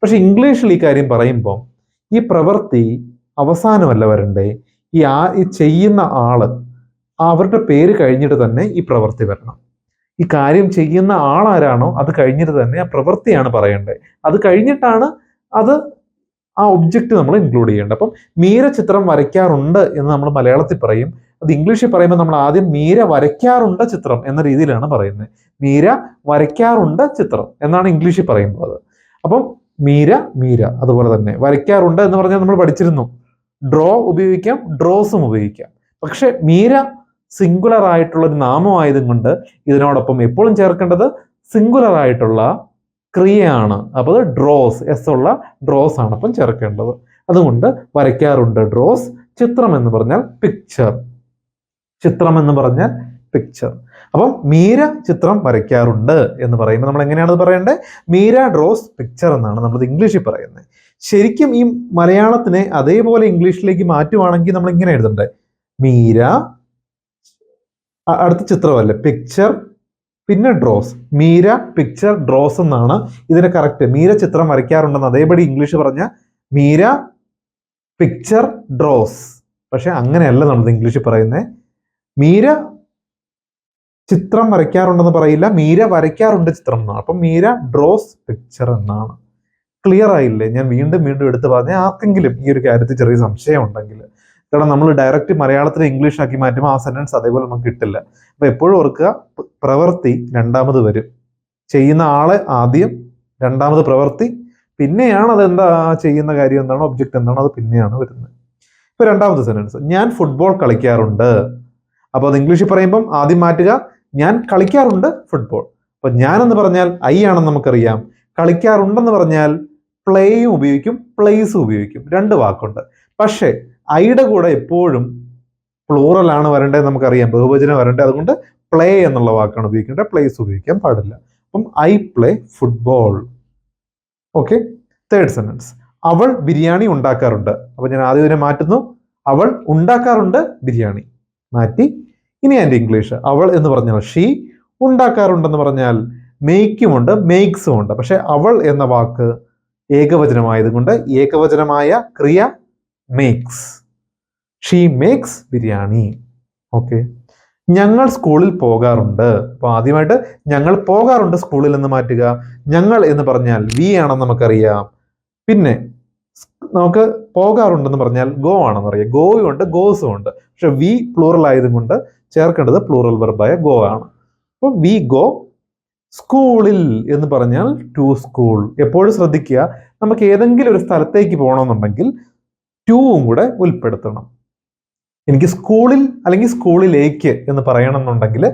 Speaker 1: പക്ഷെ ഇംഗ്ലീഷിൽ ഈ കാര്യം പറയുമ്പോൾ ഈ പ്രവൃത്തി അവസാനമല്ല വരണ്ടേ, ഈ ചെയ്യുന്ന ആള് അവരുടെ പേര് കഴിഞ്ഞിട്ട് തന്നെ ഈ പ്രവൃത്തി വരണം. ഈ കാര്യം ചെയ്യുന്ന ആളാരാണോ അത് കഴിഞ്ഞിട്ട് തന്നെ ആ പ്രവൃത്തിയാണ് പറയേണ്ടത്. അത് കഴിഞ്ഞിട്ടാണ് അത് ആ ഒബ്ജക്റ്റ് നമ്മൾ ഇൻക്ലൂഡ് ചെയ്യേണ്ടത്. അപ്പം മീര ചിത്രം വരയ്ക്കാറുണ്ട് എന്ന് നമ്മൾ മലയാളത്തിൽ പറയും. അത് ഇംഗ്ലീഷിൽ പറയുമ്പോൾ നമ്മൾ ആദ്യം മീര വരയ്ക്കാറുണ്ട് ചിത്രം എന്ന രീതിയിലാണ് പറയുന്നത്. മീര വരയ്ക്കാറുണ്ട് ചിത്രം എന്നാണ് ഇംഗ്ലീഷിൽ പറയുമ്പോൾ അത്. അപ്പം മീര അതുപോലെ തന്നെ വരയ്ക്കാറുണ്ട് എന്ന് പറഞ്ഞാൽ നമ്മൾ പഠിച്ചിരുന്നു. ഡ്രോ ഉപയോഗിക്കാം, ഡ്രോസും ഉപയോഗിക്കാം. പക്ഷെ മീര സിംഗുലർ ആയിട്ടുള്ള ഒരു നാമമായതും കൊണ്ട് ഇതിനോടൊപ്പം എപ്പോഴും ചേർക്കേണ്ടത് സിംഗുലർ ആയിട്ടുള്ള ക്രിയയാണ്. അപ്പോൾ അത് ഡ്രോസ്, എസ് ഉള്ള ഡ്രോസ് ആണ് അപ്പം ചേർക്കേണ്ടത്. അതുകൊണ്ട് വരയ്ക്കാറുണ്ട് ഡ്രോസ്, ചിത്രം എന്ന് പറഞ്ഞാൽ പിക്ചർ, ചിത്രം എന്ന് പറഞ്ഞാൽ പിക്ചർ. അപ്പം മീര ചിത്രം വരയ്ക്കാറുണ്ട് എന്ന് പറയുമ്പോൾ നമ്മൾ എങ്ങനെയാണ് പറയേണ്ടത്? മീര ഡ്രോസ് പിക്ചർ എന്നാണ് നമ്മൾ ഇംഗ്ലീഷിൽ പറയുന്നത്. ശരിക്കും ഈ മലയാളത്തിനെ അതേപോലെ ഇംഗ്ലീഷിലേക്ക് മാറ്റുവാണെങ്കിൽ നമ്മൾ ഇങ്ങനെ എഴുതണ്ടേ? മീര, അടുത്ത ചിത്രമല്ലേ, പിക്ചർ, പിന്നെ ഡ്രോസ്. മീര പിക്ചർ ഡ്രോസ് എന്നാണ് ഇതിന്റെ കറക്റ്റ്. മീര ചിത്രം വരയ്ക്കാറുണ്ടെന്ന് അതേപടി ഇംഗ്ലീഷ് പറഞ്ഞ മീര പിക്ചർ ഡ്രോസ്. പക്ഷെ അങ്ങനെയല്ല നമ്മൾ ഇംഗ്ലീഷിൽ പറയുന്നത്. മീര ചിത്രം വരയ്ക്കാറുണ്ടെന്ന് പറയില്ല, മീര വരയ്ക്കാറുണ്ട് ചിത്രം എന്നാണ്. അപ്പം മീര ഡ്രോസ് പിക്ചർ എന്നാണ്. ക്ലിയർ ആയില്ലേ? ഞാൻ വീണ്ടും വീണ്ടും എടുത്ത് പറഞ്ഞ ആർക്കെങ്കിലും ഈ ഒരു കാര്യത്തിൽ ചെറിയ സംശയം ഉണ്ടെങ്കിൽ, കാരണം നമ്മൾ ഡയറക്റ്റ് മലയാളത്തിൽ ഇംഗ്ലീഷ് ആക്കി മാറ്റുമ്പോൾ ആ സെന്റൻസ് അതേപോലെ നമുക്ക് കിട്ടില്ല. അപ്പൊ എപ്പോഴും ഓർക്കുക, പ്രവൃത്തി രണ്ടാമത് വരും. ചെയ്യുന്ന ആളെ ആദ്യം, രണ്ടാമത് പ്രവൃത്തി, പിന്നെയാണ് അതെന്താ ചെയ്യുന്ന കാര്യം എന്താണോ, ഒബ്ജക്റ്റ് എന്താണോ, അത് പിന്നെയാണ് വരുന്നത്. ഇപ്പൊ രണ്ടാമത്തെ സെന്റൻസ്, ഞാൻ ഫുട്ബോൾ കളിക്കാറുണ്ട്. അപ്പൊ അത് ഇംഗ്ലീഷിൽ പറയുമ്പം ആദ്യം മാറ്റുക, ഞാൻ കളിക്കാറുണ്ട് ഫുട്ബോൾ. അപ്പൊ ഞാൻ എന്ന് പറഞ്ഞാൽ ഐ ആണെന്ന് നമുക്കറിയാം. കളിക്കാറുണ്ടെന്ന് പറഞ്ഞാൽ പ്ലേയും ഉപയോഗിക്കും, പ്ലേസും ഉപയോഗിക്കും, രണ്ട് വാക്കുണ്ട്. പക്ഷേ ഐയുടെ കൂടെ എപ്പോഴും പ്ലൂറൽ ആണ് വരേണ്ടത് നമുക്കറിയാം, ബഹുവചനം വരേണ്ടത്. അതുകൊണ്ട് പ്ലേ എന്നുള്ള വാക്കാണ് ഉപയോഗിക്കേണ്ടത്, പ്ലേസ് ഉപയോഗിക്കാൻ പാടില്ല. അപ്പം I play football. Okay. Third sentence, അവൾ ബിരിയാണി ഉണ്ടാക്കാറുണ്ട്. അപ്പൊ ഞാൻ ആദ്യം ഇതിനെ മാറ്റുന്നു, അവൾ ഉണ്ടാക്കാറുണ്ട് ബിരിയാണി, മാറ്റി. ഇനി എൻ്റെ ഇംഗ്ലീഷ്, അവൾ എന്ന് പറഞ്ഞാൽ ഷീ, ഉണ്ടാക്കാറുണ്ടെന്ന് പറഞ്ഞാൽ മേക്കുമുണ്ട്, മേക്സും ഉണ്ട്. പക്ഷെ അവൾ എന്ന വാക്ക് ഏകവചനമായതുകൊണ്ട് ഏകവചനമായ ക്രിയ makes. She makes biryani. Okay. ഞങ്ങൾ സ്കൂളിൽ പോകാറുണ്ട്. അപ്പൊ ആദ്യമായിട്ട് ഞങ്ങൾ പോകാറുണ്ട് സ്കൂളിൽ എന്ന് മാറ്റുക. ഞങ്ങൾ എന്ന് പറഞ്ഞാൽ വി ആണെന്ന് നമുക്കറിയാം. പിന്നെ നമുക്ക് പോകാറുണ്ടെന്ന് പറഞ്ഞാൽ ഗോ ആണെന്ന് അറിയാം. ഗോയും ഉണ്ട്, ഗോസും ഉണ്ട്. പക്ഷെ വി പ്ലൂറൽ ആയതുകൊണ്ട് ചേർക്കേണ്ടത് പ്ലൂറൽ വെർബായ ഗോ ആണ്. അപ്പൊ വി ഗോ. സ്കൂളിൽ എന്ന് പറഞ്ഞാൽ ടു സ്കൂൾ. എപ്പോഴും ശ്രദ്ധിക്കുക, നമുക്ക് ഏതെങ്കിലും ഒരു സ്ഥലത്തേക്ക് പോകണമെന്നുണ്ടെങ്കിൽ ടൂവും കൂടെ ഉൾപ്പെടുത്തണം. എനിക്ക് സ്കൂളിൽ അല്ലെങ്കിൽ സ്കൂളിലേക്ക് എന്ന് പറയണമെന്നുണ്ടെങ്കിൽ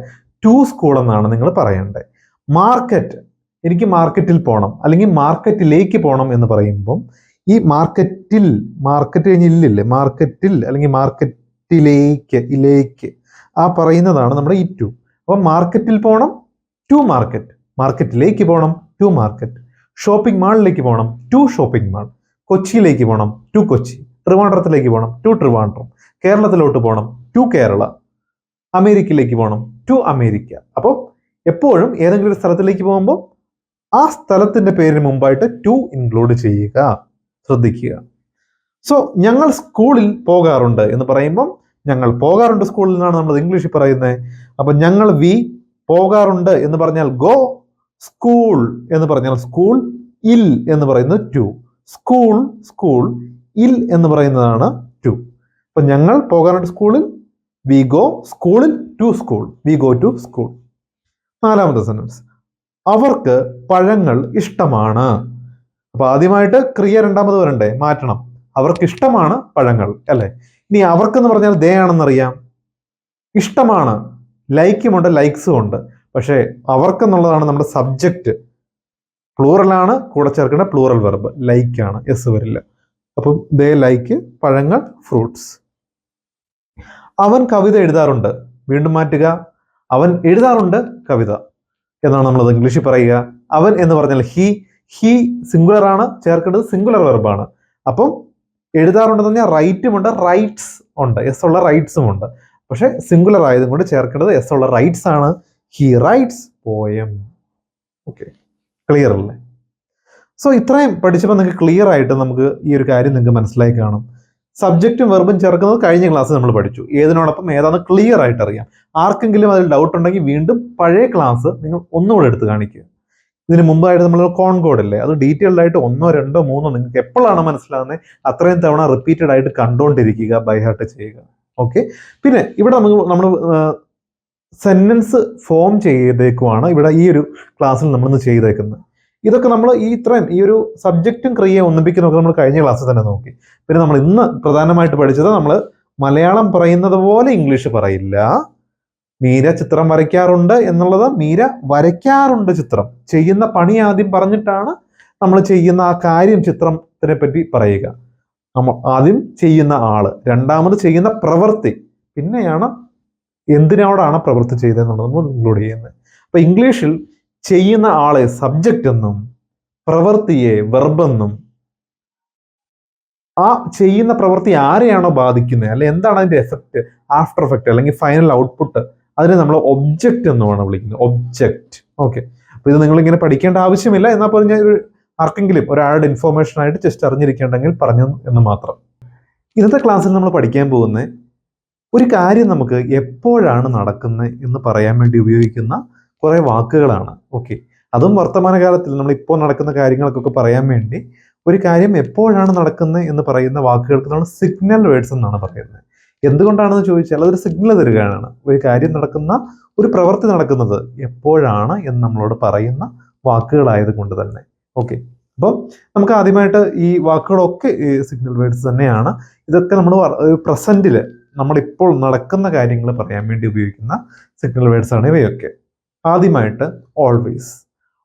Speaker 1: ടു സ്കൂൾ എന്നാണ് നിങ്ങൾ പറയേണ്ടത്. മാർക്കറ്റ്, എനിക്ക് മാർക്കറ്റിൽ പോകണം അല്ലെങ്കിൽ മാർക്കറ്റിലേക്ക് പോകണം എന്ന് പറയുമ്പം ഈ മാർക്കറ്റിൽ, മാർക്കറ്റ് കഴിഞ്ഞില്ലേ, മാർക്കറ്റിൽ അല്ലെങ്കിൽ മാർക്കറ്റിലേക്ക്, ഇലേക്ക് ആ പറയുന്നതാണ് നമ്മുടെ ഈ ടു. അപ്പം മാർക്കറ്റിൽ പോകണം, ടു മാർക്കറ്റ്. മാർക്കറ്റിലേക്ക് പോകണം, ടു മാർക്കറ്റ്. ഷോപ്പിംഗ് മാളിലേക്ക് പോകണം, ടു ഷോപ്പിംഗ് മാൾ. കൊച്ചിയിലേക്ക് പോകണം, ടു കൊച്ചി. ട്രിവാൻഡ്രത്തിലേക്ക് പോകണം, ടു ട്രിവാൻഡ്രം. കേരളത്തിലോട്ട് പോകണം, ടു കേരള. അമേരിക്കയിലേക്ക് പോകണം, ടു അമേരിക്ക. അപ്പോൾ എപ്പോഴും ഏതെങ്കിലും ഒരു സ്ഥലത്തിലേക്ക് പോകുമ്പോൾ ആ സ്ഥലത്തിന്റെ പേരിന് മുമ്പായിട്ട് ടു ഇൻക്ലൂഡ് ചെയ്യുക, ശ്രദ്ധിക്കുക. സോ ഞങ്ങൾ സ്കൂളിൽ പോകാറുണ്ട് എന്ന് പറയുമ്പം ഞങ്ങൾ പോകാറുണ്ട് സ്കൂളിൽ നിന്നാണ് നമ്മൾ ഇംഗ്ലീഷിൽ പറയുന്നത്. അപ്പൊ ഞങ്ങൾ വി പോകാറുണ്ട് എന്ന് പറഞ്ഞാൽ ഗോ, സ്കൂൾ എന്ന് പറഞ്ഞാൽ സ്കൂൾ, ഇൽ എന്ന് പറയുന്നത് ടു. സ്കൂൾ, സ്കൂൾ, ഇൽ എന്ന് പറയുന്നതാണ് ടു. അപ്പൊ ഞങ്ങൾ പോകാറുണ്ട് സ്കൂളിൽ, വി ഗോ. സ്കൂളിൽ, to school, we go to school. നാലാമത്തെ സെന്റൻസ്, അവർക്ക് പഴങ്ങൾ ഇഷ്ടമാണ്. അപ്പൊ ആദ്യമായിട്ട് ക്രിയ രണ്ടാമത് വരണ്ടേ, മാറ്റണം. അവർക്ക് ഇഷ്ടമാണ് പഴങ്ങൾ, അല്ലെ? ഇനി അവർക്കെന്ന് പറഞ്ഞാൽ ദേ ആണെന്നറിയാം. ഇഷ്ടമാണ്, ലൈക്കുമുണ്ട്, ലൈക്സും ഉണ്ട്. പക്ഷേ അവർക്കെന്നുള്ളതാണ് നമ്മുടെ സബ്ജക്റ്റ്. പ്ലൂറലാണ്, കൂടെ ചേർക്കേണ്ട പ്ലൂറൽ വെർബ് ലൈക്ക് ആണ്, എസ് വരില്ല. അപ്പം ദേ ലൈക്ക് പഴങ്ങൾ, ഫ്രൂട്ട്സ്. അവൻ കവിത എഴുതാറുണ്ട്. വീണ്ടും മാറ്റുക, അവൻ എഴുതാറുണ്ട് കവിത എന്നാണ് നമ്മളത് ഇംഗ്ലീഷിൽ പറയുക. അവൻ എന്ന് പറഞ്ഞാൽ ഹി, ഹി സിംഗുലർ ആണ്, ചേർക്കേണ്ടത് സിംഗുലർ വെർബാണ്. അപ്പം എഴുതാറുണ്ടെന്ന് പറഞ്ഞാൽ റൈറ്റുമുണ്ട്, റൈറ്റ്സ് ഉണ്ട്, എസ് ഉള്ള റൈറ്റ്സും ഉണ്ട്. പക്ഷെ സിംഗുലർ ആയതും കൊണ്ട് ചേർക്കേണ്ടത് എസ് ഉള്ള റൈറ്റ്സ് ആണ്. He rights poem. Okay, clear അല്ലേ? സോ ഇത്രയും പഠിച്ചപ്പോൾ നിങ്ങൾക്ക് ക്ലിയർ ആയിട്ട് നമുക്ക് ഈ ഒരു കാര്യം നിങ്ങൾക്ക് മനസ്സിലായി കാണും. സബ്ജക്റ്റും വെർബും ചേർക്കുന്നത് കഴിഞ്ഞ ക്ലാസ് നമ്മൾ പഠിച്ചു. ഏതിനോടൊപ്പം ഏതാണെന്ന് ക്ലിയർ ആയിട്ട് അറിയാം. ആർക്കെങ്കിലും അതിൽ ഡൗട്ട് ഉണ്ടെങ്കിൽ വീണ്ടും പഴയ ക്ലാസ് നിങ്ങൾ ഒന്നുകൂടെ എടുത്ത് കാണിക്കുക. ഇതിന് മുമ്പായിട്ട് നമ്മൾ കോൺകോഡ് അല്ലേ, അത് ഡീറ്റെയിൽഡ് ആയിട്ട് 1, 2, 3 നിങ്ങൾക്ക് എപ്പോഴാണ് മനസ്സിലാകുന്നത് അത്രയും തവണ റിപ്പീറ്റഡ് ആയിട്ട് കണ്ടുകൊണ്ടിരിക്കുക, ബൈ ഹാർട്ട് ചെയ്യുക. ഓക്കെ. പിന്നെ ഇവിടെ നമ്മൾ സെന്റൻസ് ഫോം ചെയ്തേക്കുവാണ് ഇവിടെ ഈ ഒരു ക്ലാസ്സിൽ നമ്മളിന്ന് ചെയ്തേക്കുന്നത്. ഇതൊക്കെ നമ്മൾ ഈ ഒരു സബ്ജക്റ്റും ക്രിയയും ഒന്നിപ്പിക്കുന്നതൊക്കെ നമ്മൾ കഴിഞ്ഞ ക്ലാസ്സിൽ തന്നെ നോക്കി. പിന്നെ നമ്മൾ ഇന്ന് പ്രധാനമായിട്ട് പഠിച്ചത്, നമ്മൾ മലയാളം പറയുന്നത് പോലെ ഇംഗ്ലീഷ് പറയില്ല. മീര ചിത്രം വരയ്ക്കാറുണ്ട് എന്നുള്ളത് മീര വരയ്ക്കാറുണ്ട് ചിത്രം. ചെയ്യുന്ന പണി ആദ്യം പറഞ്ഞിട്ടാണ് നമ്മൾ ചെയ്യുന്ന ആ കാര്യം, ചിത്രത്തിനെ പറ്റി പറയുക. നമ്മൾ ആദ്യം ചെയ്യുന്ന ആള്, രണ്ടാമത് ചെയ്യുന്ന പ്രവൃത്തി, പിന്നെയാണ് എന്തിനോടാണ് പ്രവൃത്തി ചെയ്തതെന്നുള്ളത് നമ്മൾ ഇൻക്ലൂഡ് ചെയ്യുന്നത്. അപ്പൊ ഇംഗ്ലീഷിൽ ചെയ്യുന്ന ആളെ സബ്ജക്റ്റ് എന്നും പ്രവൃത്തിയെ വെർബ് എന്നും, ആ ചെയ്യുന്ന പ്രവൃത്തി ആരെയാണോ ബാധിക്കുന്നത്, അല്ലെ എന്താണ് അതിന്റെ എഫക്റ്റ്, ആഫ്റ്റർ എഫക്റ്റ് അല്ലെങ്കിൽ ഫൈനൽ ഔട്ട്പുട്ട്, അതിനെ നമ്മൾ ഒബ്ജക്റ്റ് എന്നുമാണ് വിളിക്കുന്നത്. ഒബ്ജക്റ്റ്. ഓക്കെ. അപ്പൊ ഇത് നിങ്ങൾ ഇങ്ങനെ പഠിക്കേണ്ട ആവശ്യമില്ല, എന്നാൽ പോലും ഞാൻ ആർക്കെങ്കിലും ഒരാളുടെ ഇൻഫോർമേഷൻ ആയിട്ട് ജസ്റ്റ് അറിഞ്ഞിരിക്കേണ്ടെങ്കിൽ പറഞ്ഞു എന്ന് മാത്രം. ഇന്നത്തെ ക്ലാസ്സിൽ നമ്മൾ പഠിക്കാൻ പോകുന്ന ഒരു കാര്യം നമുക്ക് എപ്പോഴാണ് നടക്കുന്നത് എന്ന് പറയാൻ വേണ്ടി ഉപയോഗിക്കുന്ന കുറെ വാക്കുകളാണ്. ഓക്കെ. അതും വർത്തമാനകാലത്തിൽ നമ്മൾ ഇപ്പോൾ നടക്കുന്ന കാര്യങ്ങൾക്കൊക്കെ പറയാൻ വേണ്ടി ഒരു കാര്യം എപ്പോഴാണ് നടക്കുന്നത് എന്ന് പറയുന്ന വാക്കുകൾക്ക് നമ്മൾ സിഗ്നൽ വേർഡ്സ് എന്നാണ് പറയുന്നത്. എന്തുകൊണ്ടാണെന്ന് ചോദിച്ചാൽ അതൊരു സിഗ്നൽ തരികയാണ്. ഒരു കാര്യം നടക്കുന്ന, ഒരു പ്രവൃത്തി നടക്കുന്നത് എപ്പോഴാണ് എന്ന് നമ്മളോട് പറയുന്ന വാക്കുകളായത് കൊണ്ട് തന്നെ. ഓക്കെ, അപ്പം നമുക്ക് ആദ്യമായിട്ട് ഈ വാക്കുകളൊക്കെ സിഗ്നൽ വേർഡ്സ് തന്നെയാണ്. ഇതൊക്കെ നമ്മൾ പ്രസന്റിൽ നമ്മളിപ്പോൾ നടക്കുന്ന കാര്യങ്ങൾ പറയാൻ വേണ്ടി ഉപയോഗിക്കുന്ന സിഗ്നൽ വേർഡ്സ് ആണ് ഇവയൊക്കെ. ആദ്യമായിട്ട് ഓൾവേസ്.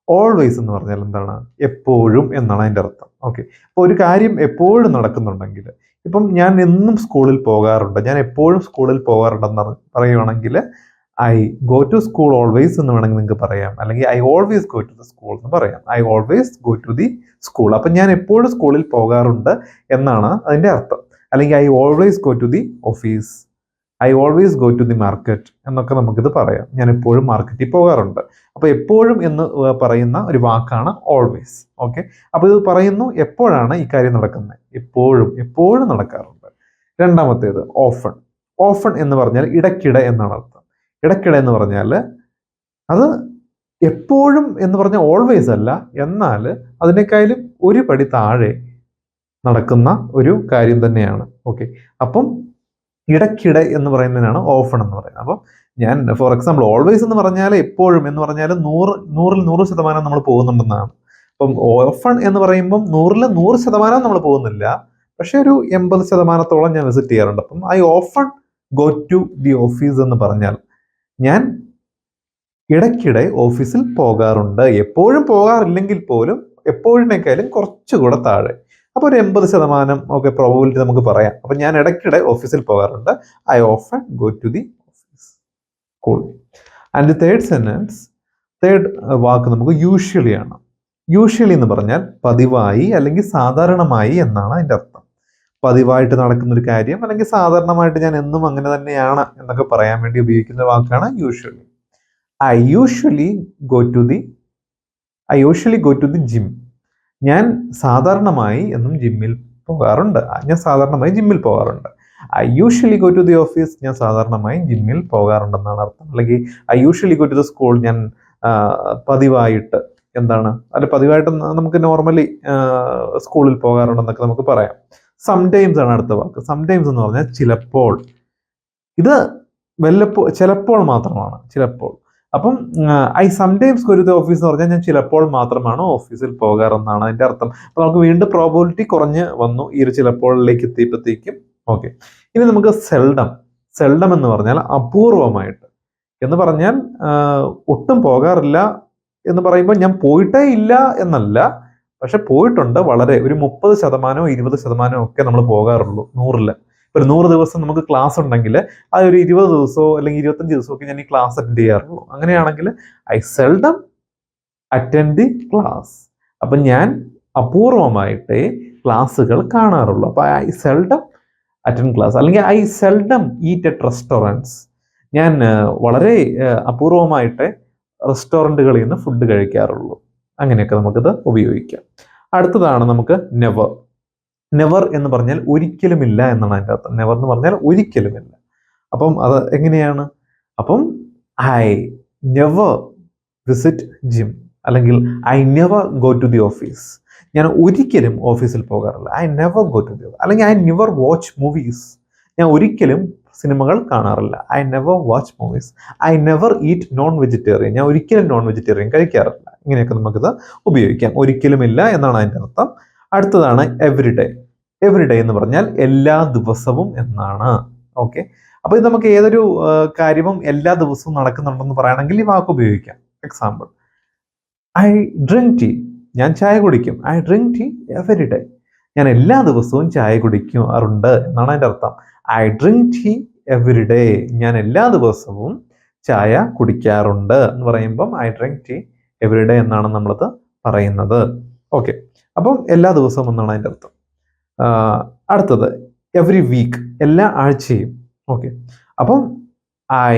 Speaker 1: ഓൾവേസ് എന്ന് പറഞ്ഞാൽ എന്താണ്? എപ്പോഴും എന്നാണ് അതിൻ്റെ അർത്ഥം. ഓക്കെ, അപ്പോൾ ഒരു കാര്യം എപ്പോഴും നടക്കുന്നുണ്ടെങ്കിൽ, ഇപ്പം ഞാൻ എന്നും സ്കൂളിൽ പോകാറുണ്ട്, ഞാൻ എപ്പോഴും സ്കൂളിൽ പോകാറുണ്ടെന്ന് പറയുവാണെങ്കിൽ I go to school always എന്ന് വേണമെങ്കിൽ നിങ്ങൾക്ക് പറയാം. അല്ലെങ്കിൽ I always go to the school എന്ന് പറയാം. I always go to the school. അപ്പം ഞാൻ എപ്പോഴും സ്കൂളിൽ പോകാറുണ്ട് എന്നാണ് അതിൻ്റെ അർത്ഥം. അല്ലെങ്കിൽ I always go to the office, I always go to the market എന്നൊക്കെ നമുക്കിത് പറയാം. ഞാൻ എപ്പോഴും മാർക്കറ്റിൽ പോകാറുണ്ട്. അപ്പോൾ എപ്പോഴും എന്ന് പറയുന്ന ഒരു വാക്കാണ് ഓൾവേസ്. ഓക്കെ, അപ്പോൾ ഇത് പറയുന്നു എപ്പോഴാണ് ഈ കാര്യം നടക്കുന്നത്, എപ്പോഴും നടക്കാറുണ്ട്. രണ്ടാമത്തേത് ഓഫൺ. ഓഫൺ എന്ന് പറഞ്ഞാൽ ഇടയ്ക്കിടെ എന്നാണ് അർത്ഥം. ഇടയ്ക്കിടെ എന്ന് പറഞ്ഞാൽ അത് എപ്പോഴും എന്ന് പറഞ്ഞാൽ ഓൾവേസ് അല്ല, എന്നാൽ അതിനേക്കാളും ഒരു പടി താഴെ നടക്കുന്ന ഒരു കാര്യം തന്നെയാണ്. ഓക്കെ, അപ്പം ഇടയ്ക്കിടെ എന്ന് പറയുന്നതിനാണ് ഓഫൺ എന്ന് പറയുന്നത്. അപ്പം ഞാൻ ഫോർ എക്സാമ്പിൾ ഓൾവേസ് എന്ന് പറഞ്ഞാൽ എപ്പോഴും എന്ന് പറഞ്ഞാൽ 100% നമ്മൾ പോകുന്നുണ്ടെന്നാണ്. അപ്പം ഓഫൺ എന്ന് പറയുമ്പം 100% നമ്മൾ പോകുന്നില്ല, പക്ഷെ ഒരു 80% ഞാൻ വിസിറ്റ് ചെയ്യാറുണ്ട്. അപ്പം I often go to the office എന്ന് പറഞ്ഞാൽ ഞാൻ ഇടയ്ക്കിടെ ഓഫീസിൽ പോകാറുണ്ട്. എപ്പോഴും പോകാറില്ലെങ്കിൽ പോലും എപ്പോഴിനേക്കാളും കുറച്ചുകൂടെ താഴെ. അപ്പോൾ ഒരു 80% ഒക്കെ പ്രോബബിലിറ്റി നമുക്ക് പറയാം. അപ്പം ഞാൻ ഇടയ്ക്കിടെ ഓഫീസിൽ പോകാറുണ്ട്. I often go to the office. Cool. And third sentence, third വാക്ക് നമുക്ക് യൂഷ്വലി ആണ്. യൂഷ്വലി എന്ന് പറഞ്ഞാൽ പതിവായി അല്ലെങ്കിൽ സാധാരണമായി എന്നാണ് അതിൻ്റെ അർത്ഥം. പതിവായിട്ട് നടക്കുന്ന ഒരു കാര്യം അല്ലെങ്കിൽ സാധാരണമായിട്ട് ഞാൻ എന്നും അങ്ങനെ തന്നെയാണ് എന്നൊക്കെ പറയാൻ വേണ്ടി ഉപയോഗിക്കുന്ന വാക്കാണ് usually. I usually go to the gym. ഞാൻ സാധാരണമായി എന്നും ജിമ്മിൽ പോകാറുണ്ട്. I usually go to the office. ഞാൻ സാധാരണമായി ജിമ്മിൽ പോകാറുണ്ടെന്നാണ് അർത്ഥം. അല്ലെങ്കിൽ I usually go to the school. ഞാൻ പതിവായിട്ട് പതിവായിട്ട് നമുക്ക് നോർമലി സ്കൂളിൽ പോകാറുണ്ടെന്നൊക്കെ നമുക്ക് പറയാം. സംടൈംസ് ആണ് അടുത്ത വാക്ക്. സംടൈംസ് എന്ന് പറഞ്ഞാൽ ചിലപ്പോൾ. ഇത് ചിലപ്പോൾ മാത്രമാണ്. അപ്പം I sometimes go to the office എന്ന് പറഞ്ഞാൽ ഞാൻ ചിലപ്പോൾ മാത്രമാണ് ഓഫീസിൽ പോകാറെന്നാണ് അതിൻ്റെ അർത്ഥം. അപ്പോൾ നമുക്ക് വീണ്ടും പ്രോബബിലിറ്റി കുറഞ്ഞ് വന്നു ഈ ഒരു ചിലപ്പോഴിലേക്ക് എത്തിയപ്പോഴത്തേക്കും. ഓക്കെ, ഇനി നമുക്ക് സെൽഡം എന്ന് പറഞ്ഞാൽ അപൂർവമായിട്ട് എന്ന് പറഞ്ഞാൽ ഒട്ടും പോകാറില്ല എന്ന് പറയുമ്പോൾ ഞാൻ പോയിട്ടേ ഇല്ല എന്നല്ല, പക്ഷെ പോയിട്ടുണ്ട്. വളരെ ഒരു 30% 20% ഒക്കെ നമ്മൾ പോകാറുള്ളൂ 100-ൽ. ഒരു 100 ദിവസം നമുക്ക് ക്ലാസ് ഉണ്ടെങ്കിൽ അത് ഒരു 20 ദിവസമോ അല്ലെങ്കിൽ 25 ദിവസമോ ഒക്കെ ഞാൻ ഈ ക്ലാസ് അറ്റൻഡ് ചെയ്യാറുള്ളൂ. അങ്ങനെയാണെങ്കിൽ I seldom attend the class. അപ്പം ഞാൻ അപൂർവമായിട്ടേ ക്ലാസ്സുകൾ കാണാറുള്ളൂ. അപ്പോൾ ഐ സെൽഡം അറ്റൻഡ് ക്ലാസ്. അല്ലെങ്കിൽ I seldom eat at restaurants. ഞാൻ വളരെ അപൂർവമായിട്ട് റെസ്റ്റോറൻറ്റുകളിൽ നിന്ന് ഫുഡ് കഴിക്കാറുള്ളൂ. അങ്ങനെയൊക്കെ നമുക്കിത് ഉപയോഗിക്കാം. അടുത്തതാണ് നമുക്ക് നെവർ. നെവർ എന്ന് പറഞ്ഞാൽ ഒരിക്കലുമില്ല എന്നാണ് അതിൻ്റെ അർത്ഥം. നെവർ എന്ന് പറഞ്ഞാൽ ഒരിക്കലുമില്ല. അപ്പം അത് എങ്ങനെയാണ്? അപ്പം ഐ നെവർ വിസിറ്റ് ജിം, അല്ലെങ്കിൽ I never go to the office. ഞാൻ ഒരിക്കലും ഓഫീസിൽ പോകാറില്ല. I never go to the office. അല്ലെങ്കിൽ ഐ നെവർ വാച്ച് മൂവീസ്. ഞാൻ ഒരിക്കലും സിനിമകൾ കാണാറില്ല. I never watch movies. I never eat non vegetarian. ഞാൻ ഒരിക്കലും നോൺ വെജിറ്റേറിയൻ കഴിക്കാറില്ല. ഇങ്ങനെയൊക്കെ നമുക്കിത് ഉപയോഗിക്കാം. ഒരിക്കലുമില്ല എന്നാണ് അതിൻ്റെ അർത്ഥം. അടുത്തതാണ് എവരിഡേ. എവരിഡേ എന്ന് പറഞ്ഞാൽ എല്ലാ ദിവസവും എന്നാണ്. ഓക്കെ, അപ്പോൾ ഇത് നമുക്ക് ഏതൊരു കാര്യവും എല്ലാ ദിവസവും നടക്കുന്നുണ്ടെന്ന് പറയുകയാണെങ്കിൽ ഈ വാക്ക് ഉപയോഗിക്കാം. Example, I drink tea. ഞാൻ ചായ കുടിക്കും. I drink tea every day. ഞാൻ എല്ലാ ദിവസവും ചായ കുടിക്കാറുണ്ട് എന്നാണ് അതിൻ്റെ അർത്ഥം. I drink tea every day. ഞാൻ എല്ലാ ദിവസവും ചായ കുടിക്കാറുണ്ട് എന്ന് പറയുമ്പം ഐ ഡ്രിങ്ക് ടീ എവരിഡേ എന്നാണ് നമ്മളത് പറയുന്നത്. ഓക്കെ, അപ്പം എല്ലാ ദിവസവും എന്നാണ് അതിൻ്റെ അർത്ഥം. അടുത്തത് എവറി വീക്ക്, എല്ലാ ആഴ്ചയും. ഓക്കെ, അപ്പം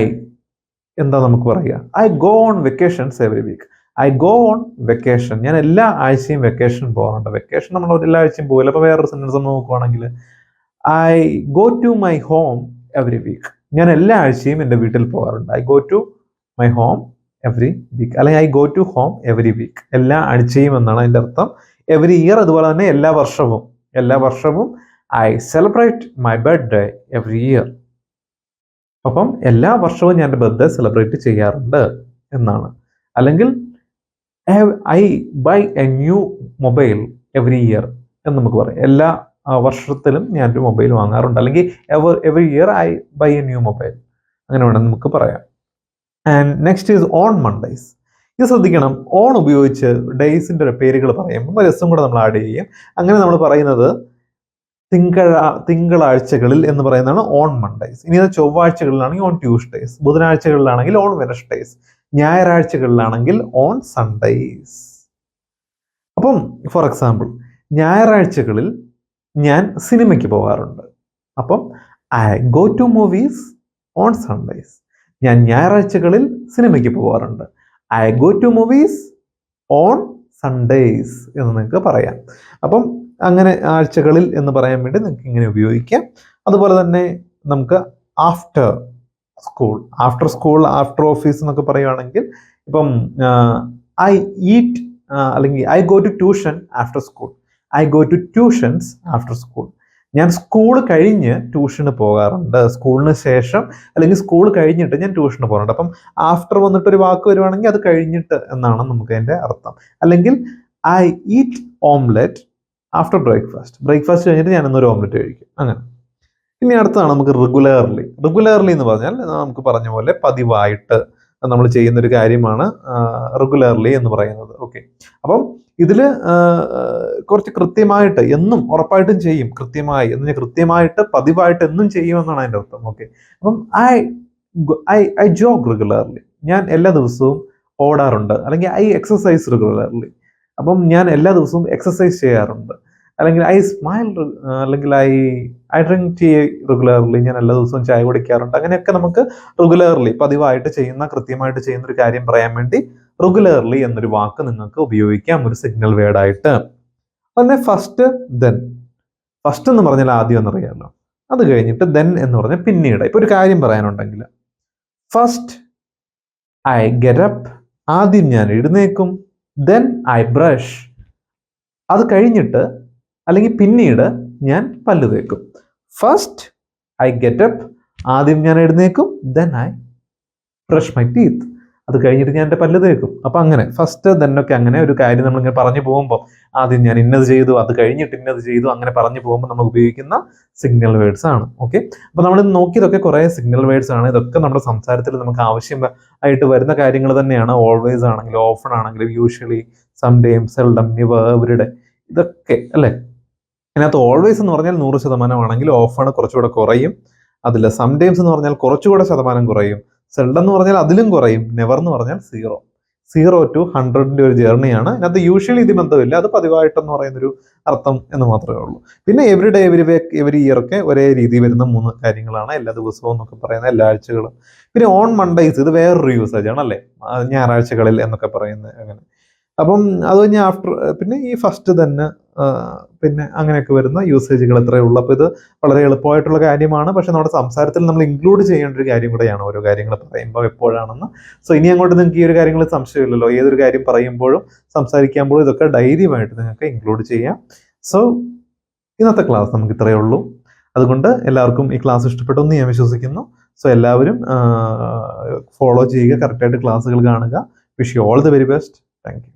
Speaker 1: എന്താ നമുക്ക് പറയുക? I go on vacations every week. I go on vacation. ഞാൻ എല്ലാ ആഴ്ചയും വെക്കേഷൻ പോകാറുണ്ട്. വെക്കേഷൻ നമ്മൾ എല്ലാ ആഴ്ചയും പോകില്ല. അപ്പോൾ വേറൊരു സെൻറ്റൻസ് നോക്കുവാണെങ്കിൽ I go to my home every week. ഞാൻ എല്ലാ ആഴ്ചയും എൻ്റെ വീട്ടിൽ പോകാറുണ്ട്. I go to my home every week, അല്ലെങ്കിൽ I go to home every week, എല്ലാ ആഴ്ചയും എന്നാണ് അതിൻ്റെ അർത്ഥം. എവറി ഇയർ അതുപോലെ തന്നെ എല്ലാ വർഷവും I celebrate my birthday every year. അപ്പം എല്ലാ വർഷവും ഞാൻ എൻ്റെ ബർത്ത്ഡേ സെലിബ്രേറ്റ് ചെയ്യാറുണ്ട് എന്നാണ്. അല്ലെങ്കിൽ I buy a new mobile every year എന്ന് നമുക്ക് പറയാം. എല്ലാ വർഷത്തിലും ഞാൻ ഒരു മൊബൈൽ വാങ്ങാറുണ്ട്, അല്ലെങ്കിൽ every year I buy a new mobile, അങ്ങനെ വേണം നമുക്ക് പറയാം. And next is on Mondays. ഇത് ശ്രദ്ധിക്കണം, ഓൺ ഉപയോഗിച്ച് ഡേയ്സിൻ്റെ പേരുകൾ പറയുമ്പോൾ രസം കൂടെ നമ്മൾ ആഡ് ചെയ്യും. അങ്ങനെ നമ്മൾ പറയുന്നത് തിങ്കളാഴ്ചകളിൽ എന്ന് പറയുന്നതാണ് ഓൺ മൺഡേയ്സ്. ഇനി അത് ചൊവ്വാഴ്ചകളിലാണെങ്കിൽ ഓൺ ട്യൂസ്ഡേയ്സ്, ബുധനാഴ്ചകളിലാണെങ്കിൽ ഓൺ വെനസ്ഡേയ്സ്, ഞായറാഴ്ചകളിലാണെങ്കിൽ ഓൺ സൺഡേയ്സ്. അപ്പം ഫോർ എക്സാമ്പിൾ, ഞായറാഴ്ചകളിൽ ഞാൻ സിനിമയ്ക്ക് പോകാറുണ്ട്. അപ്പം I go to movies on Sundays. ഞാൻ ഞായറാഴ്ചകളിൽ സിനിമയ്ക്ക് പോകാറുണ്ട്. I go to movies on Sundays എന്ന് നിങ്ങൾക്ക് പറയാം. അപ്പം അങ്ങനെ ആഴ്ചകളിൽ എന്ന് പറയാൻ വേണ്ടി നിങ്ങൾക്ക് ഇങ്ങനെ ഉപയോഗിക്കാം. അതുപോലെ തന്നെ നമുക്ക് ആഫ്റ്റർ സ്കൂൾ, ആഫ്റ്റർ ഓഫീസ് എന്നൊക്കെ പറയുകയാണെങ്കിൽ ഇപ്പം ഐ ഈറ്റ് അല്ലെങ്കിൽ I go to tuition after school, I go to tuitions after school. ഞാൻ സ്കൂൾ കഴിഞ്ഞ് ട്യൂഷന് പോകാറുണ്ട്, സ്കൂളിന് ശേഷം അല്ലെങ്കിൽ സ്കൂൾ കഴിഞ്ഞിട്ട് ഞാൻ ട്യൂഷന് പോകാറുണ്ട്. അപ്പം ആഫ്റ്റർ വന്നിട്ടൊരു വാക്ക് വരുവാണെങ്കിൽ അത് കഴിഞ്ഞിട്ട് എന്നാണ് നമുക്ക് അതിൻ്റെ അർത്ഥം. അല്ലെങ്കിൽ I eat omelette after breakfast കഴിഞ്ഞിട്ട് ഞാൻ ഇന്നൊരു ഓംലെറ്റ് കഴിക്കും, അങ്ങനെ. ഇനി അടുത്താണ് നമുക്ക് റെഗുലർലി എന്ന് പറഞ്ഞാൽ നമുക്ക് പറഞ്ഞ പോലെ പതിവായിട്ട് നമ്മൾ ചെയ്യുന്നൊരു കാര്യമാണ് റെഗുലർലി എന്ന് പറയുന്നത്. ഓക്കെ, അപ്പം ഇതിൽ കുറച്ച് കൃത്യമായിട്ട് എന്നും ഉറപ്പായിട്ടും ചെയ്യും, കൃത്യമായിട്ട് പതിവായിട്ട് എന്നും ചെയ്യുമെന്നാണ് അതിൻ്റെ അർത്ഥം. ഓക്കെ, അപ്പം ഐ ജോഗ് റെഗുലർലി, ഞാൻ എല്ലാ ദിവസവും ഓടാറുണ്ട്. അല്ലെങ്കിൽ ഐ എക്സസൈസ് റെഗുലർലി, അപ്പം ഞാൻ എല്ലാ ദിവസവും എക്സസൈസ് ചെയ്യാറുണ്ട്. അല്ലെങ്കിൽ ഐ സ്മൈൽ, അല്ലെങ്കിൽ ഐ ഡ്രിങ്ക് ടീ റെഗുലർലി, ഞാൻ എല്ലാ ദിവസവും ചായ കുടിക്കാറുണ്ട്. അങ്ങനെയൊക്കെ നമുക്ക് റെഗുലർലി കൃത്യമായിട്ട് ചെയ്യുന്ന ഒരു കാര്യം പറയാൻ വേണ്ടി റെഗുലർലി എന്നൊരു വാക്ക് നിങ്ങൾക്ക് ഉപയോഗിക്കാം ഒരു സിഗ്നൽ വേർഡായിട്ട്. അതുപോലെ ഫസ്റ്റ് എന്ന് പറഞ്ഞാൽ ആദ്യം എന്നറിയാമല്ലോ, അത് കഴിഞ്ഞിട്ട് ദെൻ എന്ന് പറഞ്ഞാൽ പിന്നീട്. ഇപ്പൊ ഒരു കാര്യം പറയാനുണ്ടെങ്കിൽ ഫസ്റ്റ് ഐ ഗെറ്റ് അപ്പ്, ആദ്യം ഞാൻ എഴുന്നേക്കും. ദെൻ ഐ ബ്രഷ്, അത് കഴിഞ്ഞിട്ട് അല്ലെങ്കിൽ പിന്നീട് ഞാൻ പല്ല് തേക്കും. ഫസ്റ്റ് ഐ ഗെറ്റ് അപ്പ്, ആദ്യം ഞാൻ എഴുന്നേക്കും. Then I brush my teeth, അത് കഴിഞ്ഞിട്ട് ഞാൻ എൻ്റെ പല്ല് തേക്കും. അപ്പം അങ്ങനെ ഫസ്റ്റ് ദെന്നൊക്കെ അങ്ങനെ ഒരു കാര്യം നമ്മളിങ്ങനെ പറഞ്ഞു പോകുമ്പോൾ ആദ്യം ഞാൻ ഇന്നത് ചെയ്തു, അത് കഴിഞ്ഞിട്ട് ഇന്നത് ചെയ്തു, അങ്ങനെ പറഞ്ഞു പോകുമ്പോൾ നമ്മൾ ഉപയോഗിക്കുന്ന സിഗ്നൽ വേർഡ്സ് ആണ്. ഓക്കെ, അപ്പോൾ നമ്മൾ നോക്കിയതൊക്കെ കുറേ സിഗ്നൽ വേർഡ്സ് ആണ്. ഇതൊക്കെ നമ്മുടെ സംസാരത്തിൽ നമുക്ക് ആവശ്യമായിട്ട് വരുന്ന കാര്യങ്ങൾ തന്നെയാണ്. ഓൾവേസ് ആണെങ്കിലും, ഓഫൺ ആണെങ്കിലും, usually, sometime, seldom, never, everyday, ഇതൊക്കെ അല്ലേ. ഇതിനകത്ത് ഓൾവേസ് എന്ന് പറഞ്ഞാൽ 100% ആണെങ്കിൽ ഓഫൺ കുറച്ചുകൂടെ കുറയും. അതിൽ സംടൈംസ് എന്ന് പറഞ്ഞാൽ കുറച്ചുകൂടെ ശതമാനം കുറയും. സെൽഡം എന്ന് പറഞ്ഞാൽ അതിലും കുറയും. നെവർ എന്ന് പറഞ്ഞാൽ 0 to 100ന്റെ ഒരു ജേർണിയാണ്. ഇതിനകത്ത് യൂഷ്വലി ഇത് ബന്ധമില്ല, അത് പതിവായിട്ടെന്ന് പറയുന്നൊരു അർത്ഥം എന്ന് മാത്രമേ ഉള്ളൂ. പിന്നെ every day, every week, every year ഒക്കെ ഒരേ രീതി വരുന്ന 3 കാര്യങ്ങളാണ്. എല്ലാ ദിവസവും എന്നൊക്കെ പറയുന്ന എല്ലാ ആഴ്ചകളും. പിന്നെ ഓൺ മൺഡേയ്സ്, ഇത് വേറൊരു യൂസേജ് ആണ് അല്ലേ, ഞായറാഴ്ചകളിൽ എന്നൊക്കെ പറയുന്നത് അങ്ങനെ. അപ്പം അത് കഴിഞ്ഞ് ആഫ്റ്റർ, പിന്നെ ഈ ഫസ്റ്റ് തന്നെ, പിന്നെ അങ്ങനെയൊക്കെ വരുന്ന യൂസേജുകൾ എത്രയേ ഉള്ളൂ. അപ്പോൾ ഇത് വളരെ എളുപ്പമായിട്ടുള്ള കാര്യമാണ്. പക്ഷെ നമ്മുടെ സംസാരത്തിൽ നമ്മൾ ഇൻക്ലൂഡ് ചെയ്യേണ്ട ഒരു കാര്യം കൂടെയാണ് ഓരോ കാര്യങ്ങൾ പറയുമ്പോൾ എപ്പോഴാണെന്ന്. സോ ഇനി അങ്ങോട്ട് നിങ്ങൾക്ക് ഈ ഒരു കാര്യങ്ങൾ സംശയമില്ലല്ലോ, ഏതൊരു കാര്യം പറയുമ്പോഴും സംസാരിക്കുമ്പോഴും ഇതൊക്കെ ധൈര്യമായിട്ട് നിങ്ങൾക്ക് ഇൻക്ലൂഡ് ചെയ്യാം. സോ ഇന്നത്തെ ക്ലാസ് നമുക്ക് ഇത്രയേ ഉള്ളൂ. അതുകൊണ്ട് എല്ലാവർക്കും ഈ ക്ലാസ് ഇഷ്ടപ്പെട്ടെന്ന് ഞാൻ വിശ്വസിക്കുന്നു. സോ എല്ലാവരും ഫോളോ ചെയ്യുക, കറക്റ്റായിട്ട് ക്ലാസ്സുകൾ കാണുക. Wish you all the very best. Thank you.